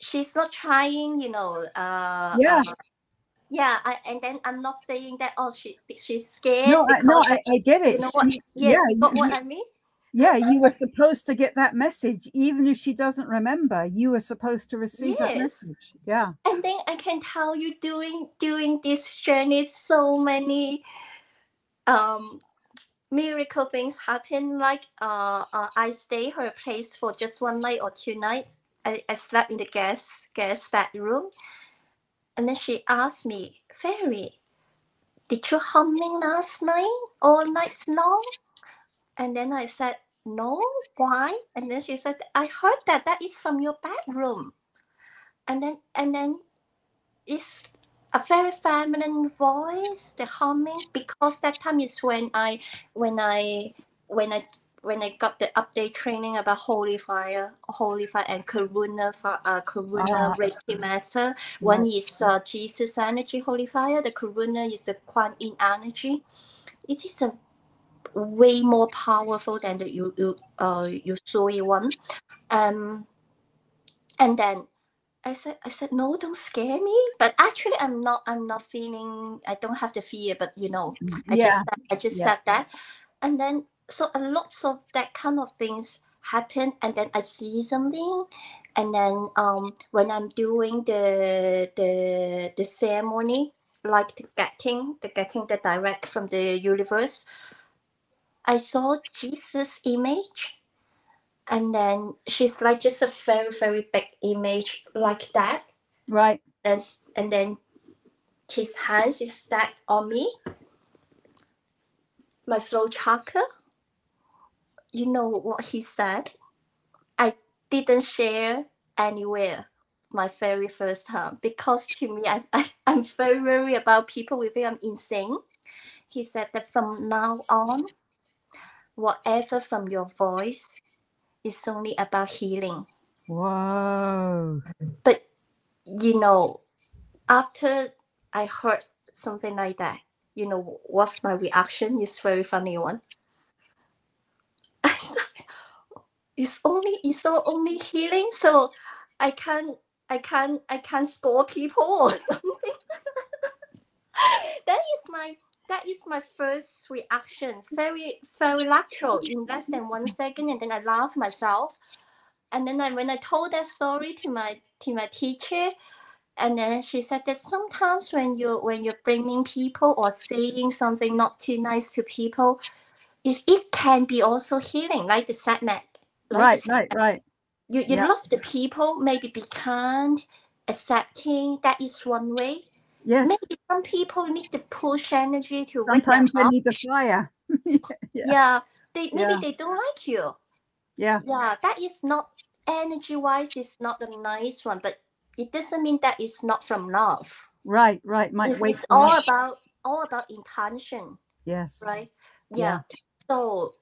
she's not trying, and then I'm not saying that she's scared. No, I get it. You know what? Yes, you got what I mean? Yeah, you were supposed to get that message, even if she doesn't remember. You were supposed to receive that message. Yeah. And then I can tell you during this journey, so many miracle things happen. Like I stay her place for just 1 night or 2 nights. I slept in the guest bedroom, and then she asked me, "Fairy, did you humming last night all night long?" And then I said, "No, why?" And then she said, "I heard that is from your bedroom." And then it's a very feminine voice, the humming, because that time is when I got the update training about holy fire and Karuna Reiki master. One is Jesus energy, holy fire. The Karuna is the Kuan Yin energy. It is a way more powerful than the Yusui one. And then I said, "No, don't scare me." But actually, I'm not feeling. I don't have the fear, but I just said that, and then so a lot of that kind of things happen, and then I see something, and then when I'm doing the ceremony, like getting the direct from the universe, I saw Jesus' image. And then she's like just a very, very big image like that. Right. And then his hands is stacked on me. My throat chakra. You know what he said? I didn't share anywhere my very first time, because to me, I'm very worried about people will think I'm insane. He said that from now on, whatever from your voice is only about healing. Whoa. But after I heard something like that, what's my reaction? It's very funny one. It's only healing, so I can't score people or something. That is my first reaction. Very, very natural in less than 1 second, and then I laugh myself. And then when I told that story to my teacher, and then she said that sometimes when you're bringing people or saying something not too nice to people, it can be also healing, like the Segmet. Right. You love the people, maybe be kind, accepting. That is one way. Yes. Maybe some people need the push energy to sometimes they need the fire. Maybe they don't like you. Yeah, that is not energy wise, it's not a nice one, but it doesn't mean that it's not from love. Right. It's all about intention. Yes. Right. Yeah. So,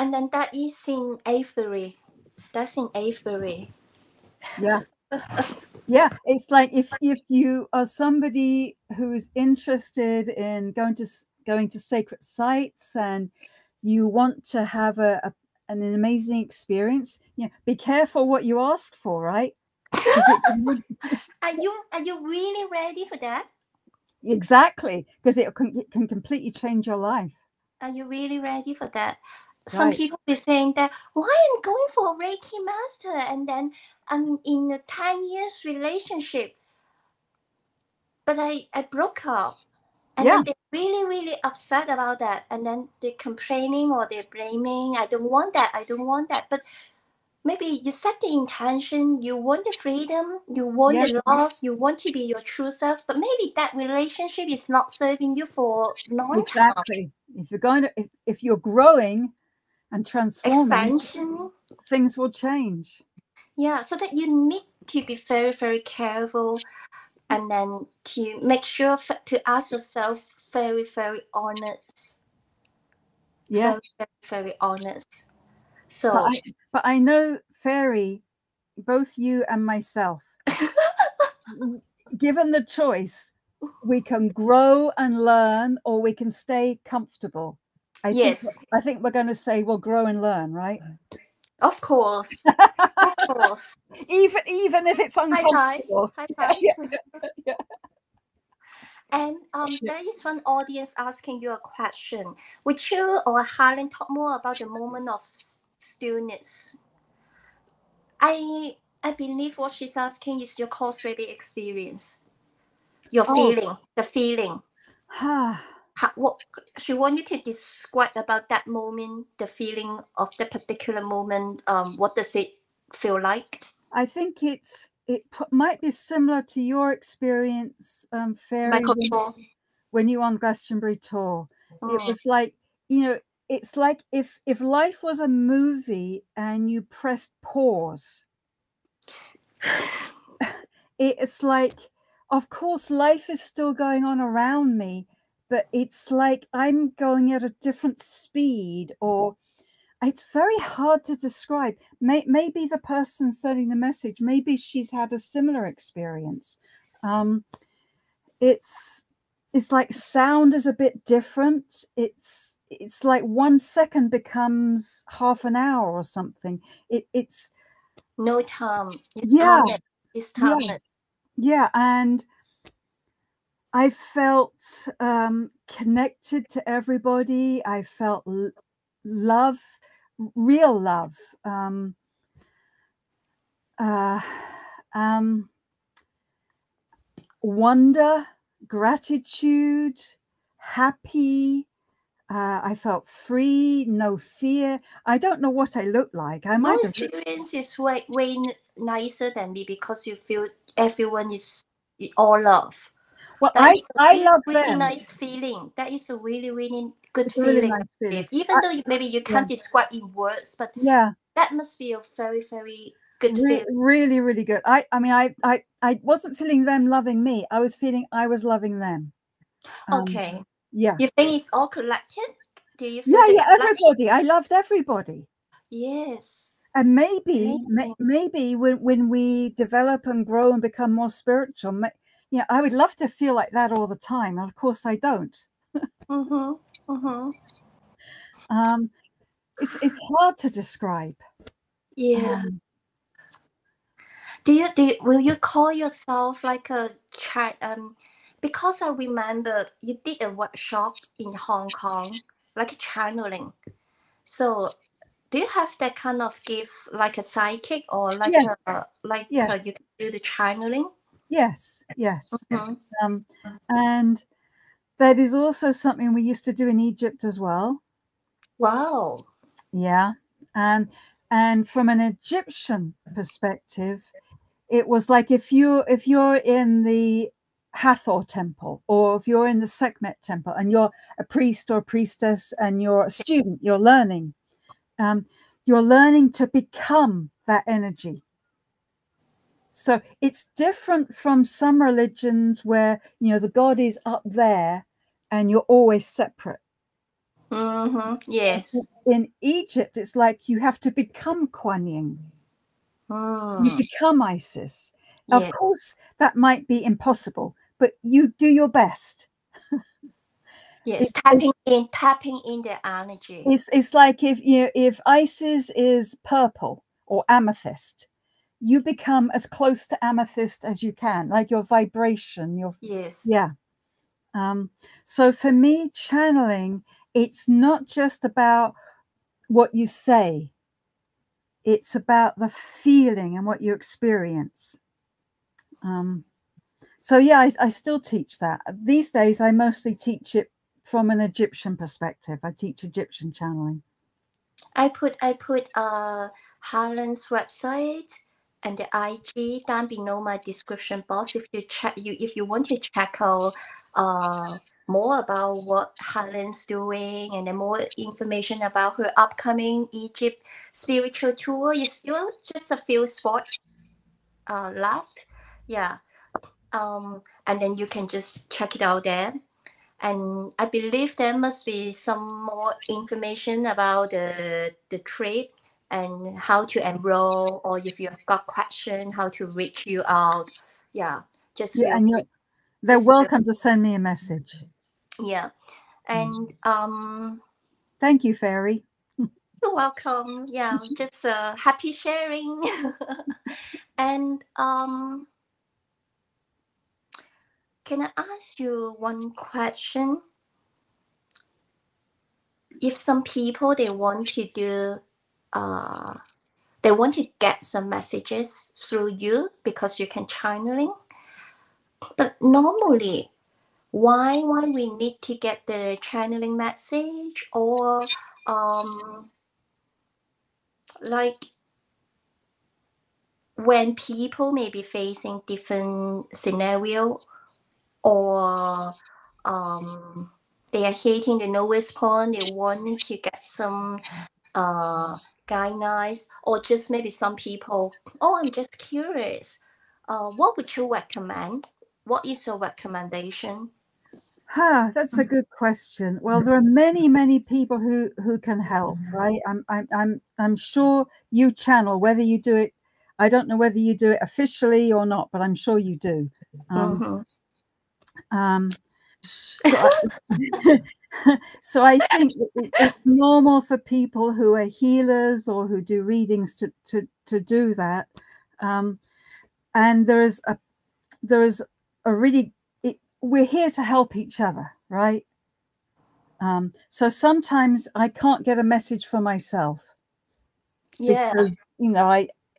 and then that is in Avebury. That's in Avebury. Yeah. Yeah, it's like if you are somebody who is interested in going to sacred sites and you want to have an amazing experience, be careful what you ask for, right? Are you really ready for that? Exactly, because it can completely change your life. Are you really ready for that? Some people be saying that, why I'm going for a Reiki master and then I'm in a 10 years relationship, but I broke up, and then they're really, really upset about that, and then they're complaining or they're blaming. I don't want that. But maybe you set the intention, you want the freedom, you want the love, you want to be your true self, but maybe that relationship is not serving you for long time. Exactly. If you're growing and transforming, expansion, things will change. Yeah, so that you need to be very, very careful, and then to make sure to ask yourself very, very honest. Yeah, very, very honest. So, but I know, Fairy, both you and myself, given the choice, we can grow and learn, or we can stay comfortable. I think we're going to say we'll grow and learn, right? Of course. Of course. Even if it's uncomfortable. High five. Yeah. And there is one audience asking you a question. Would you or Helen talk more about the moment of stillness? I believe what she's asking is your course-ready experience. Your feeling, the feeling. What she wants you to describe about that moment, the feeling of the particular moment. What does it feel like? I think it might be similar to your experience, Fairy, when you were on Gatsenbury tour. It was like, it's like if life was a movie and you pressed pause. It's like, of course, life is still going on around me, but it's like I'm going at a different speed, or it's very hard to describe. Maybe the person sending the message, maybe she's had a similar experience. It's like sound is a bit different. It's like 1 second becomes half an hour or something. It's no time. It's time. Yeah, and I felt connected to everybody. I felt love, real love, wonder, gratitude, happy. I felt free, no fear. I don't know what I look like. My experience is way nicer than me, because you feel everyone is all love. Well, I love them. Really nice feeling. That is a really, really good feeling. Really nice even though maybe you can't describe in words, but that must be a very, very good feeling. Really, really good. I mean, I wasn't feeling them loving me. I was feeling I was loving them. Okay. Yeah. You think it's all collected? Do you feel everybody. I loved everybody. Yes. And maybe when we develop and grow and become more spiritual, I would love to feel like that all the time. Of course, I don't. It's hard to describe. Yeah. Will you call yourself like a child? Because I remember you did a workshop in Hong Kong, like channeling. So, do you have that kind of gift, like a psychic, or like you can do the channeling? Yes. And that is also something we used to do in Egypt as well. Wow. Yeah. And from an Egyptian perspective, it was like if you're in the Luxur Temple, or if you're in the Segmet Temple and you're a priest or a priestess and you're a student, you're learning to become that energy. So it's different from some religions where, the God is up there and you're always separate. Yes. In Egypt, it's like you have to become Kuan Yin. You become Isis. Yes. Of course, that might be impossible, but you do your best. Yes, tapping in their energy. It's like if Isis is purple or amethyst, you become as close to amethyst as you can, like your vibration. So for me, channeling, it's not just about what you say. It's about the feeling and what you experience. I still teach that. These days, I mostly teach it from an Egyptian perspective. I teach Egyptian channeling. I put Helen's website and the IG down below my description box. If you want to check out more about what Helen's doing, and then more information about her upcoming Egypt spiritual tour, is still just a few spots left. And then you can just check it out there. And I believe there must be some more information about the trip and how to enroll, or if you have got questions, how to reach you out. They're welcome to send me a message. Yeah. And Thank you, Fairy. You're welcome. Yeah, just happy sharing. And can I ask you one question? If some people they want to do, they want to get some messages through you because you can channeling, but normally, why we need to get the channeling message, or like when people may be facing different scenario, or they are hitting the lowest point, they want to get some guidance, or just maybe some people, I'm just curious, what would you recommend? What is your recommendation? That's a good question. Well, there are many people who can help, right? I'm sure you channel, whether you do it, I don't know whether you do it officially or not, but I'm sure you do. So I think it's normal for people who are healers or who do readings to do that. And there is a really, we're here to help each other, right? So sometimes I can't get a message for myself. Yeah. Because,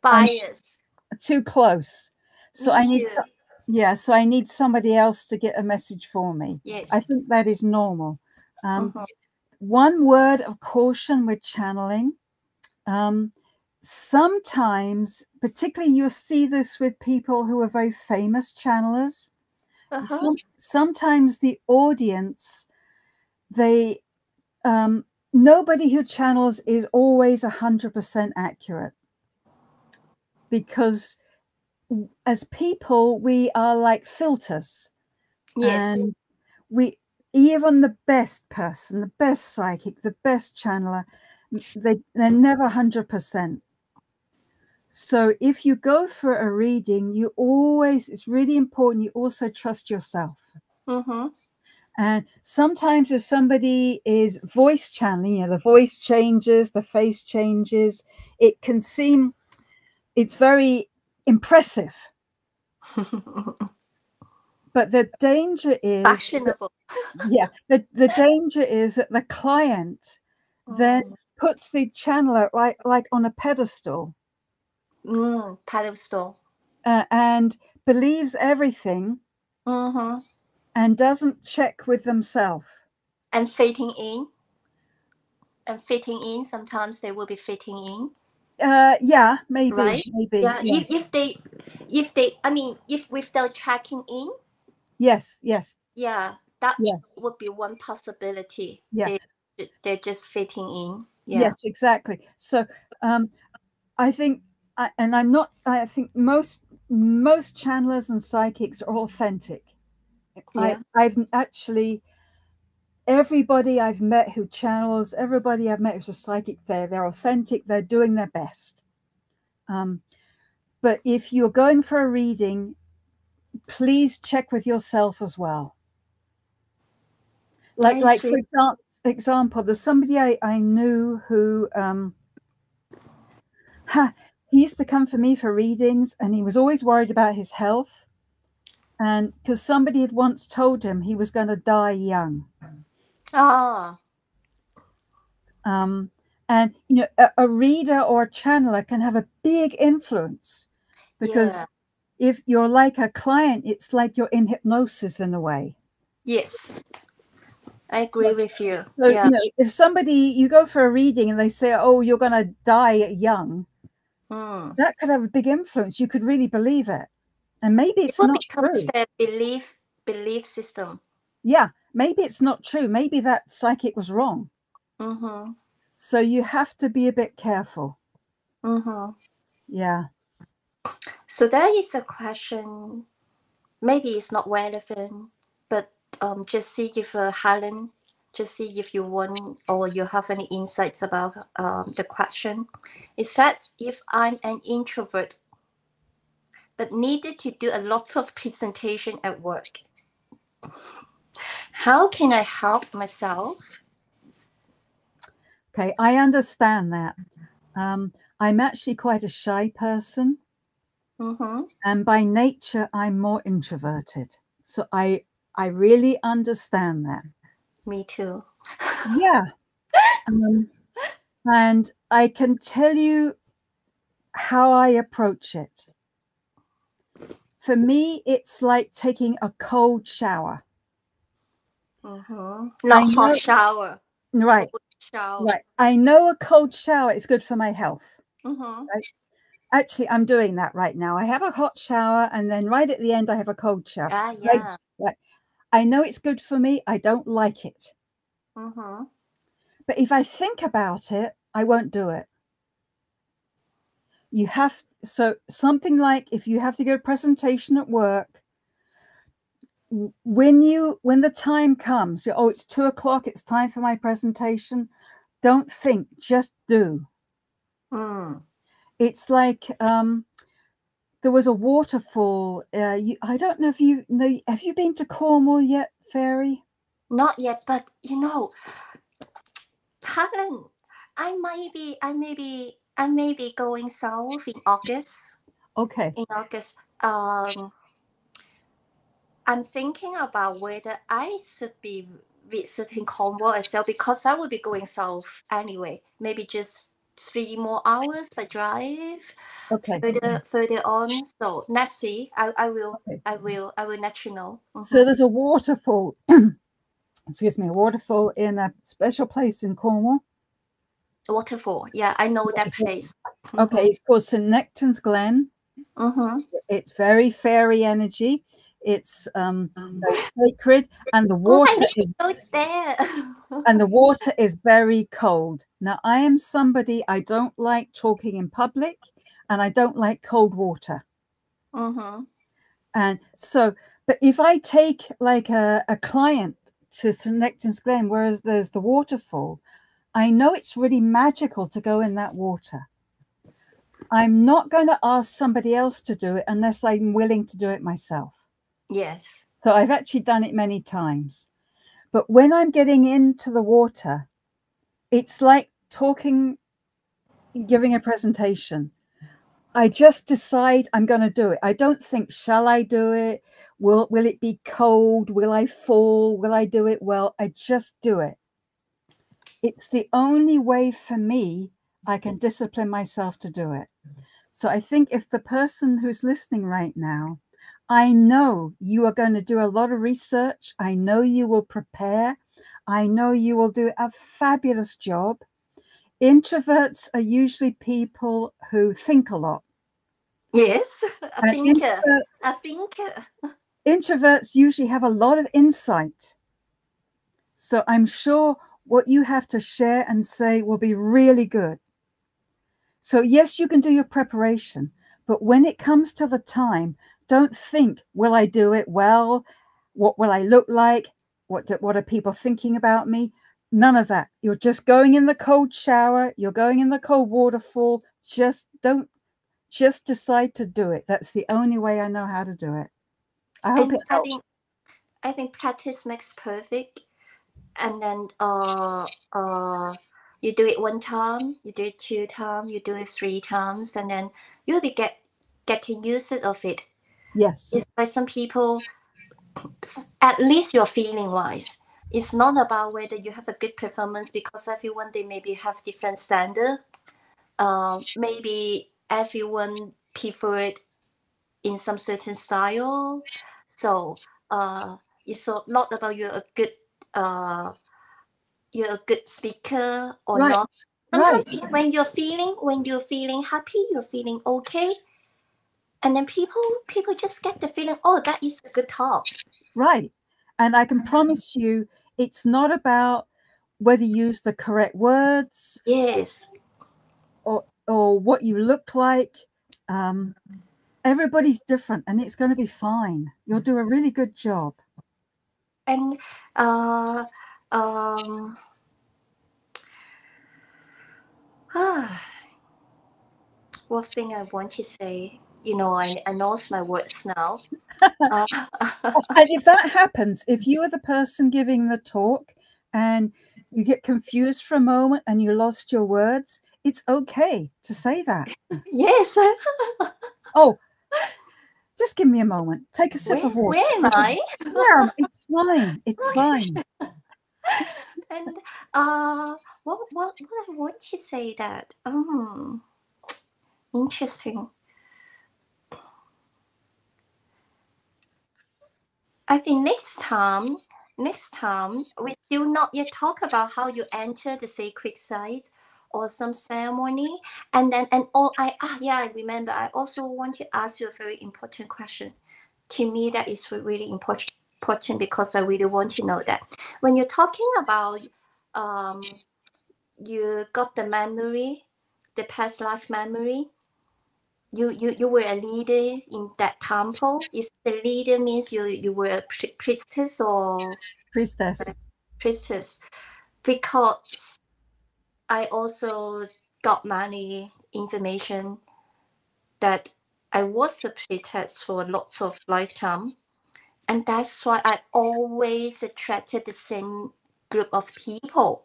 I'm too close. So I need so I need somebody else to get a message for me. Yes. I think that is normal. One word of caution with channeling. Sometimes, particularly you'll see this with people who are very famous channelers. Sometimes the audience, they nobody who channels is always 100% accurate, because as people we are like filters. And even the best person, the best psychic, the best channeler, they're never 100%. So if you go for a reading, it's really important you also trust yourself. And sometimes if somebody is voice channeling, the voice changes, the face changes, it can seem, it's very impressive. But the danger is fashionable. The danger is that the client then puts the channeler right like on a pedestal. Pedestal. And believes everything and doesn't check with themselves. And fitting in. Sometimes they will be fitting in. Yeah, maybe. Right? Maybe. Yeah. If they, I mean, if without checking in. Yes. Yeah, that would be one possibility. Yeah. They're just fitting in. Yeah. Yes, exactly. So I think, I think most channelers and psychics are authentic. I've actually, everybody I've met who channels, everybody I've met who's a psychic, they're authentic, they're doing their best. But if you're going for a reading, please check with yourself as well. Like for example, there's somebody I knew who he used to come for me for readings, and he was always worried about his health, and because somebody had once told him he was going to die young. And a reader or a channeler can have a big influence, because if you're like a client, it's like you're in hypnosis in a way. Yes, I agree with you. So, if you go for a reading and they say, "Oh, you're going to die young," that could have a big influence. You could really believe it, and maybe it's not true. Their belief system. Yeah, maybe it's not true. Maybe that psychic was wrong. So you have to be a bit careful. Yeah. So that is a question. Maybe it's not relevant, but just see if Helen, just see if you want or you have any insights about the question. It says, if I'm an introvert but needed to do a lot of presentation at work, how can I help myself? Okay, I understand that. I'm actually quite a shy person. And by nature, I'm more introverted. So I really understand that. Me too. Yeah. And I can tell you how I approach it. For me, it's like taking a cold shower. Not hot shower. Right. Cold shower. Right. I know a cold shower is good for my health. Right? Actually, I'm doing that right now. I have a hot shower, and then right at the end, I have a cold shower. Yeah. Right. I know it's good for me. I don't like it. But if I think about it, I won't do it. So something like if you have to give a presentation at work, when the time comes, it's 2:00, it's time for my presentation. Don't think, just do. It's like there was a waterfall. I don't know if you know. Have you been to Cornwall yet, Fairy? Not yet, but Helen, I may be going south in August. Okay. In August, I'm thinking about whether I should be visiting Cornwall as well, because I will be going south anyway. Maybe just 3 more hours by drive. Okay. Further on. So let's see. I will let you know. So there's a waterfall. Excuse me, a waterfall in a special place in Cornwall. Waterfall. Yeah, I know that place. Okay, it's called St. Nectan's Glen. It's very fairy energy. It's very sacred, and the water is there. And the water is very cold. Now, I am somebody, I don't like talking in public, and I don't like cold water. And so, but if I take like a client to St. Nectan's Glen, whereas there's the waterfall, I know it's really magical to go in that water. I'm not going to ask somebody else to do it unless I'm willing to do it myself. Yes. So I've actually done it many times. But when I'm getting into the water, it's like talking, giving a presentation. I just decide I'm going to do it. I don't think, shall I do it? Will it be cold? Will I fall? Will I do it well? I just do it. It's the only way for me I can discipline myself to do it. So I think if the person who's listening right now, I know you are going to do a lot of research. I know you will prepare. I know you will do a fabulous job. Introverts are usually people who think a lot. Yes, I think. Introverts usually have a lot of insight. So I'm sure what you have to share and say will be really good. So yes, you can do your preparation, but when it comes to the time, don't think, will I do it well? What will I look like? What are people thinking about me? None of that. You're just going in the cold shower. You're going in the cold waterfall. Just decide to do it. That's the only way I know how to do it. I hope it helps. I think practice makes perfect. And then you do it 1 time, you do it 2 times, you do it 3 times, and then you'll be getting used of it. Yes. It's like some people, at least your feeling wise, it's not about whether you have a good performance, because everyone, they maybe have different standard. Maybe everyone prefer it in some certain style. So it's not about you're a good speaker or right. not. Sometimes when you're feeling happy, you're feeling okay, and then people just get the feeling, oh, that is a good talk. Right. And I can promise you, it's not about whether you use the correct words. Yes. Or what you look like. Everybody's different, and it's going to be fine. You'll do a really good job. And what thing I want to say? I lost my words now. And if that happens, if you are the person giving the talk and you get confused for a moment and you lost your words, it's okay to say that. Yes. Oh, just give me a moment. Take a sip of water. Where am I? Yeah, it's fine. It's fine. And what I want to say that interesting. I think next time we still not yet talk about how you enter the sacred site or some ceremony, and I remember I also want to ask you a very important question. To me, that is really important because I really want to know that when you're talking about you got the memory, the past life memory. You were a leader in that temple. Is the leader means you were a priestess or Priestess? Priestess, because I also got many information that I was a priestess for lots of lifetime, and that's why I always attracted the same group of people.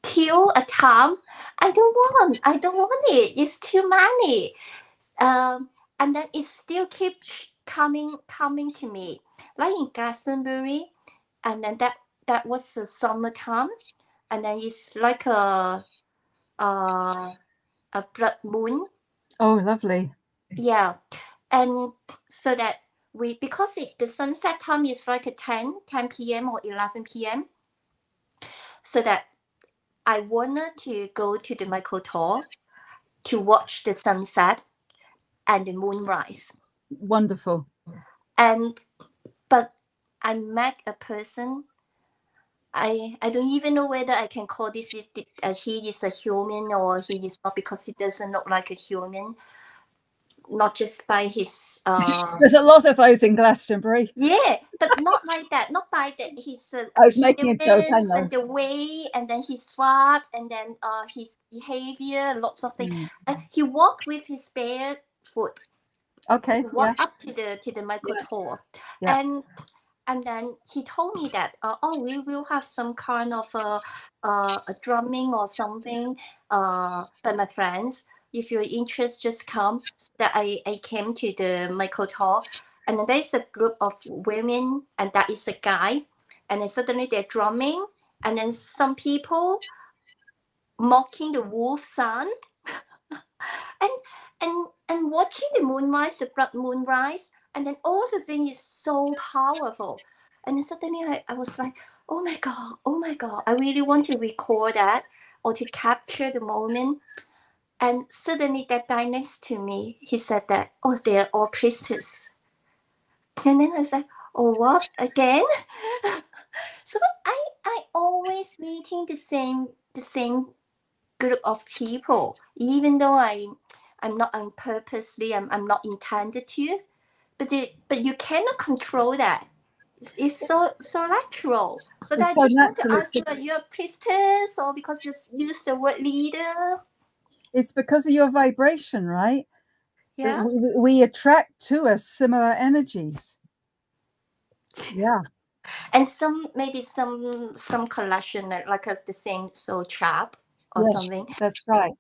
Till a time I don't want it. It's too many. And then it still keeps coming to me. Like in Gatsenbury, and then that was the summertime, and then it's like a blood moon. Oh, lovely. Yeah. And so that because the sunset time is like a 10 p.m. or 11 p.m. So that I wanted to go to the Mikoto to watch the sunset and the moonrise. Wonderful. But I met a person. I don't even know whether I can call this he is a human or he is not, because he doesn't look like a human. Not just by his there's a lot of those in Glastonbury. Yeah, but not like that. Not by that his I was making a joke, I know. And the way, and then his swag, and then his behavior, lots of things. He walked with his bare foot. Okay. He walked up to the Mikoto. Yeah. And then he told me that we will have some kind of a drumming or something by my friends. If you're interested, just come. So that I came to the Mikoto, and then there's a group of women, and that is a guy, and then suddenly they're drumming, and then some people mocking the wolf son, and watching the moonrise, the blood moonrise, and then all the thing is so powerful. And then suddenly I was like, oh my god, I really want to record that or to capture the moment. And suddenly that guy next to me, he said that, oh, they're all priestess. And then I was like, oh, what, again? So I always meeting the same group of people, even though I'm not purposely, I'm not intended to, but you cannot control that. It's so natural. So that I just want to ask you, are you a priestess, or because you use the word leader? It's because of your vibration, right? Yeah. We attract to us similar energies. Yeah. And maybe some collection like the same soul trap or something. That's right.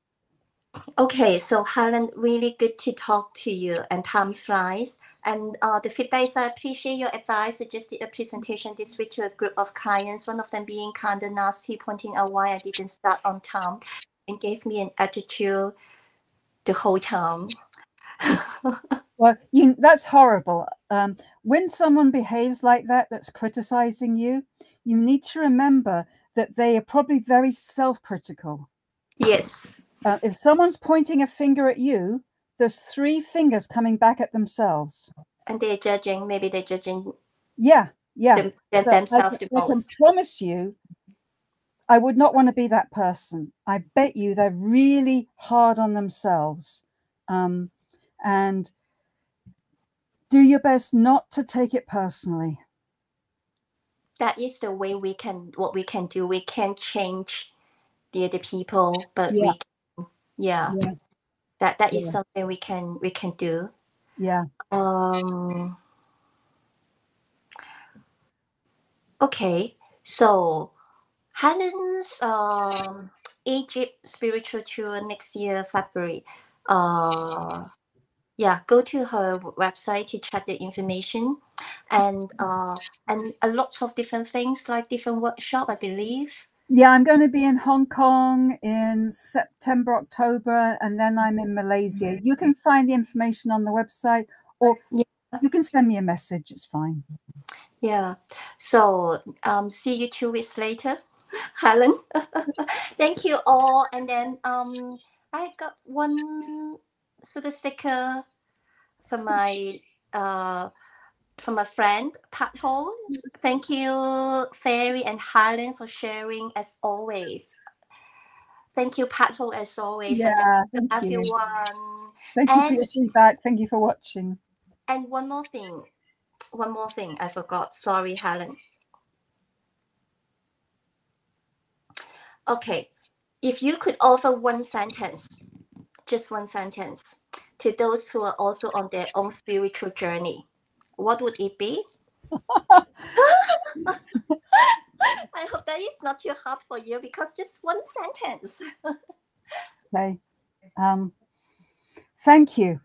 Okay, so Helen, really good to talk to you, and time flies. And the feedback is I appreciate your advice. I just did a presentation this week to a group of clients, one of them being kind of nasty, pointing out why I didn't start on time, and gave me an attitude the whole time. Well, that's horrible. When someone behaves like that, that's criticizing you, you need to remember that they are probably very self-critical. Yes. If someone's pointing a finger at you, there's 3 fingers coming back at themselves. And they're judging. Maybe they're judging. Yeah. Themselves the most. I can promise you, I would not want to be that person. I bet you they're really hard on themselves. And do your best not to take it personally. That is the way what we can do. We can't change the other people, but we can, that is something we can do. Yeah. Okay. So Helen's Egypt spiritual tour next year, February. Yeah, go to her website to check the information, and a lot of different things, like different workshop, I believe. Yeah, I'm going to be in Hong Kong in September, October, and then I'm in Malaysia. You can find the information on the website, or you can send me a message. It's fine. Yeah. So see you 2 weeks later, Helen. Thank you all. And then I got one super sticker from my friend Pat Ho. Thank you, Fairy and Helen, for sharing as always. Thank you, Pat Ho, as always. Yeah, and thank you. everyone. Thank you for your feedback. Thank you for watching. And one more thing I forgot. Sorry, Helen. Okay, if you could offer one sentence, just one sentence, to those who are also on their own spiritual journey, what would it be? I hope that is not too hard for you, because just one sentence. Okay. Thank you.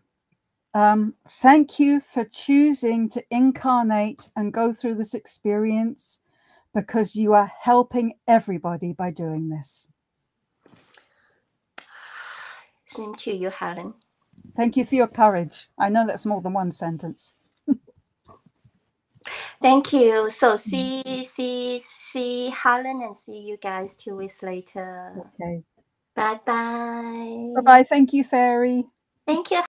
Thank you for choosing to incarnate and go through this experience, because you are helping everybody by doing this. Same to you, Helen. Thank you for your courage. I know that's more than one sentence. Thank you. So see Helen, and see you guys 2 weeks later. Okay. Bye-bye. Bye-bye. Thank you, Fairy. Thank you.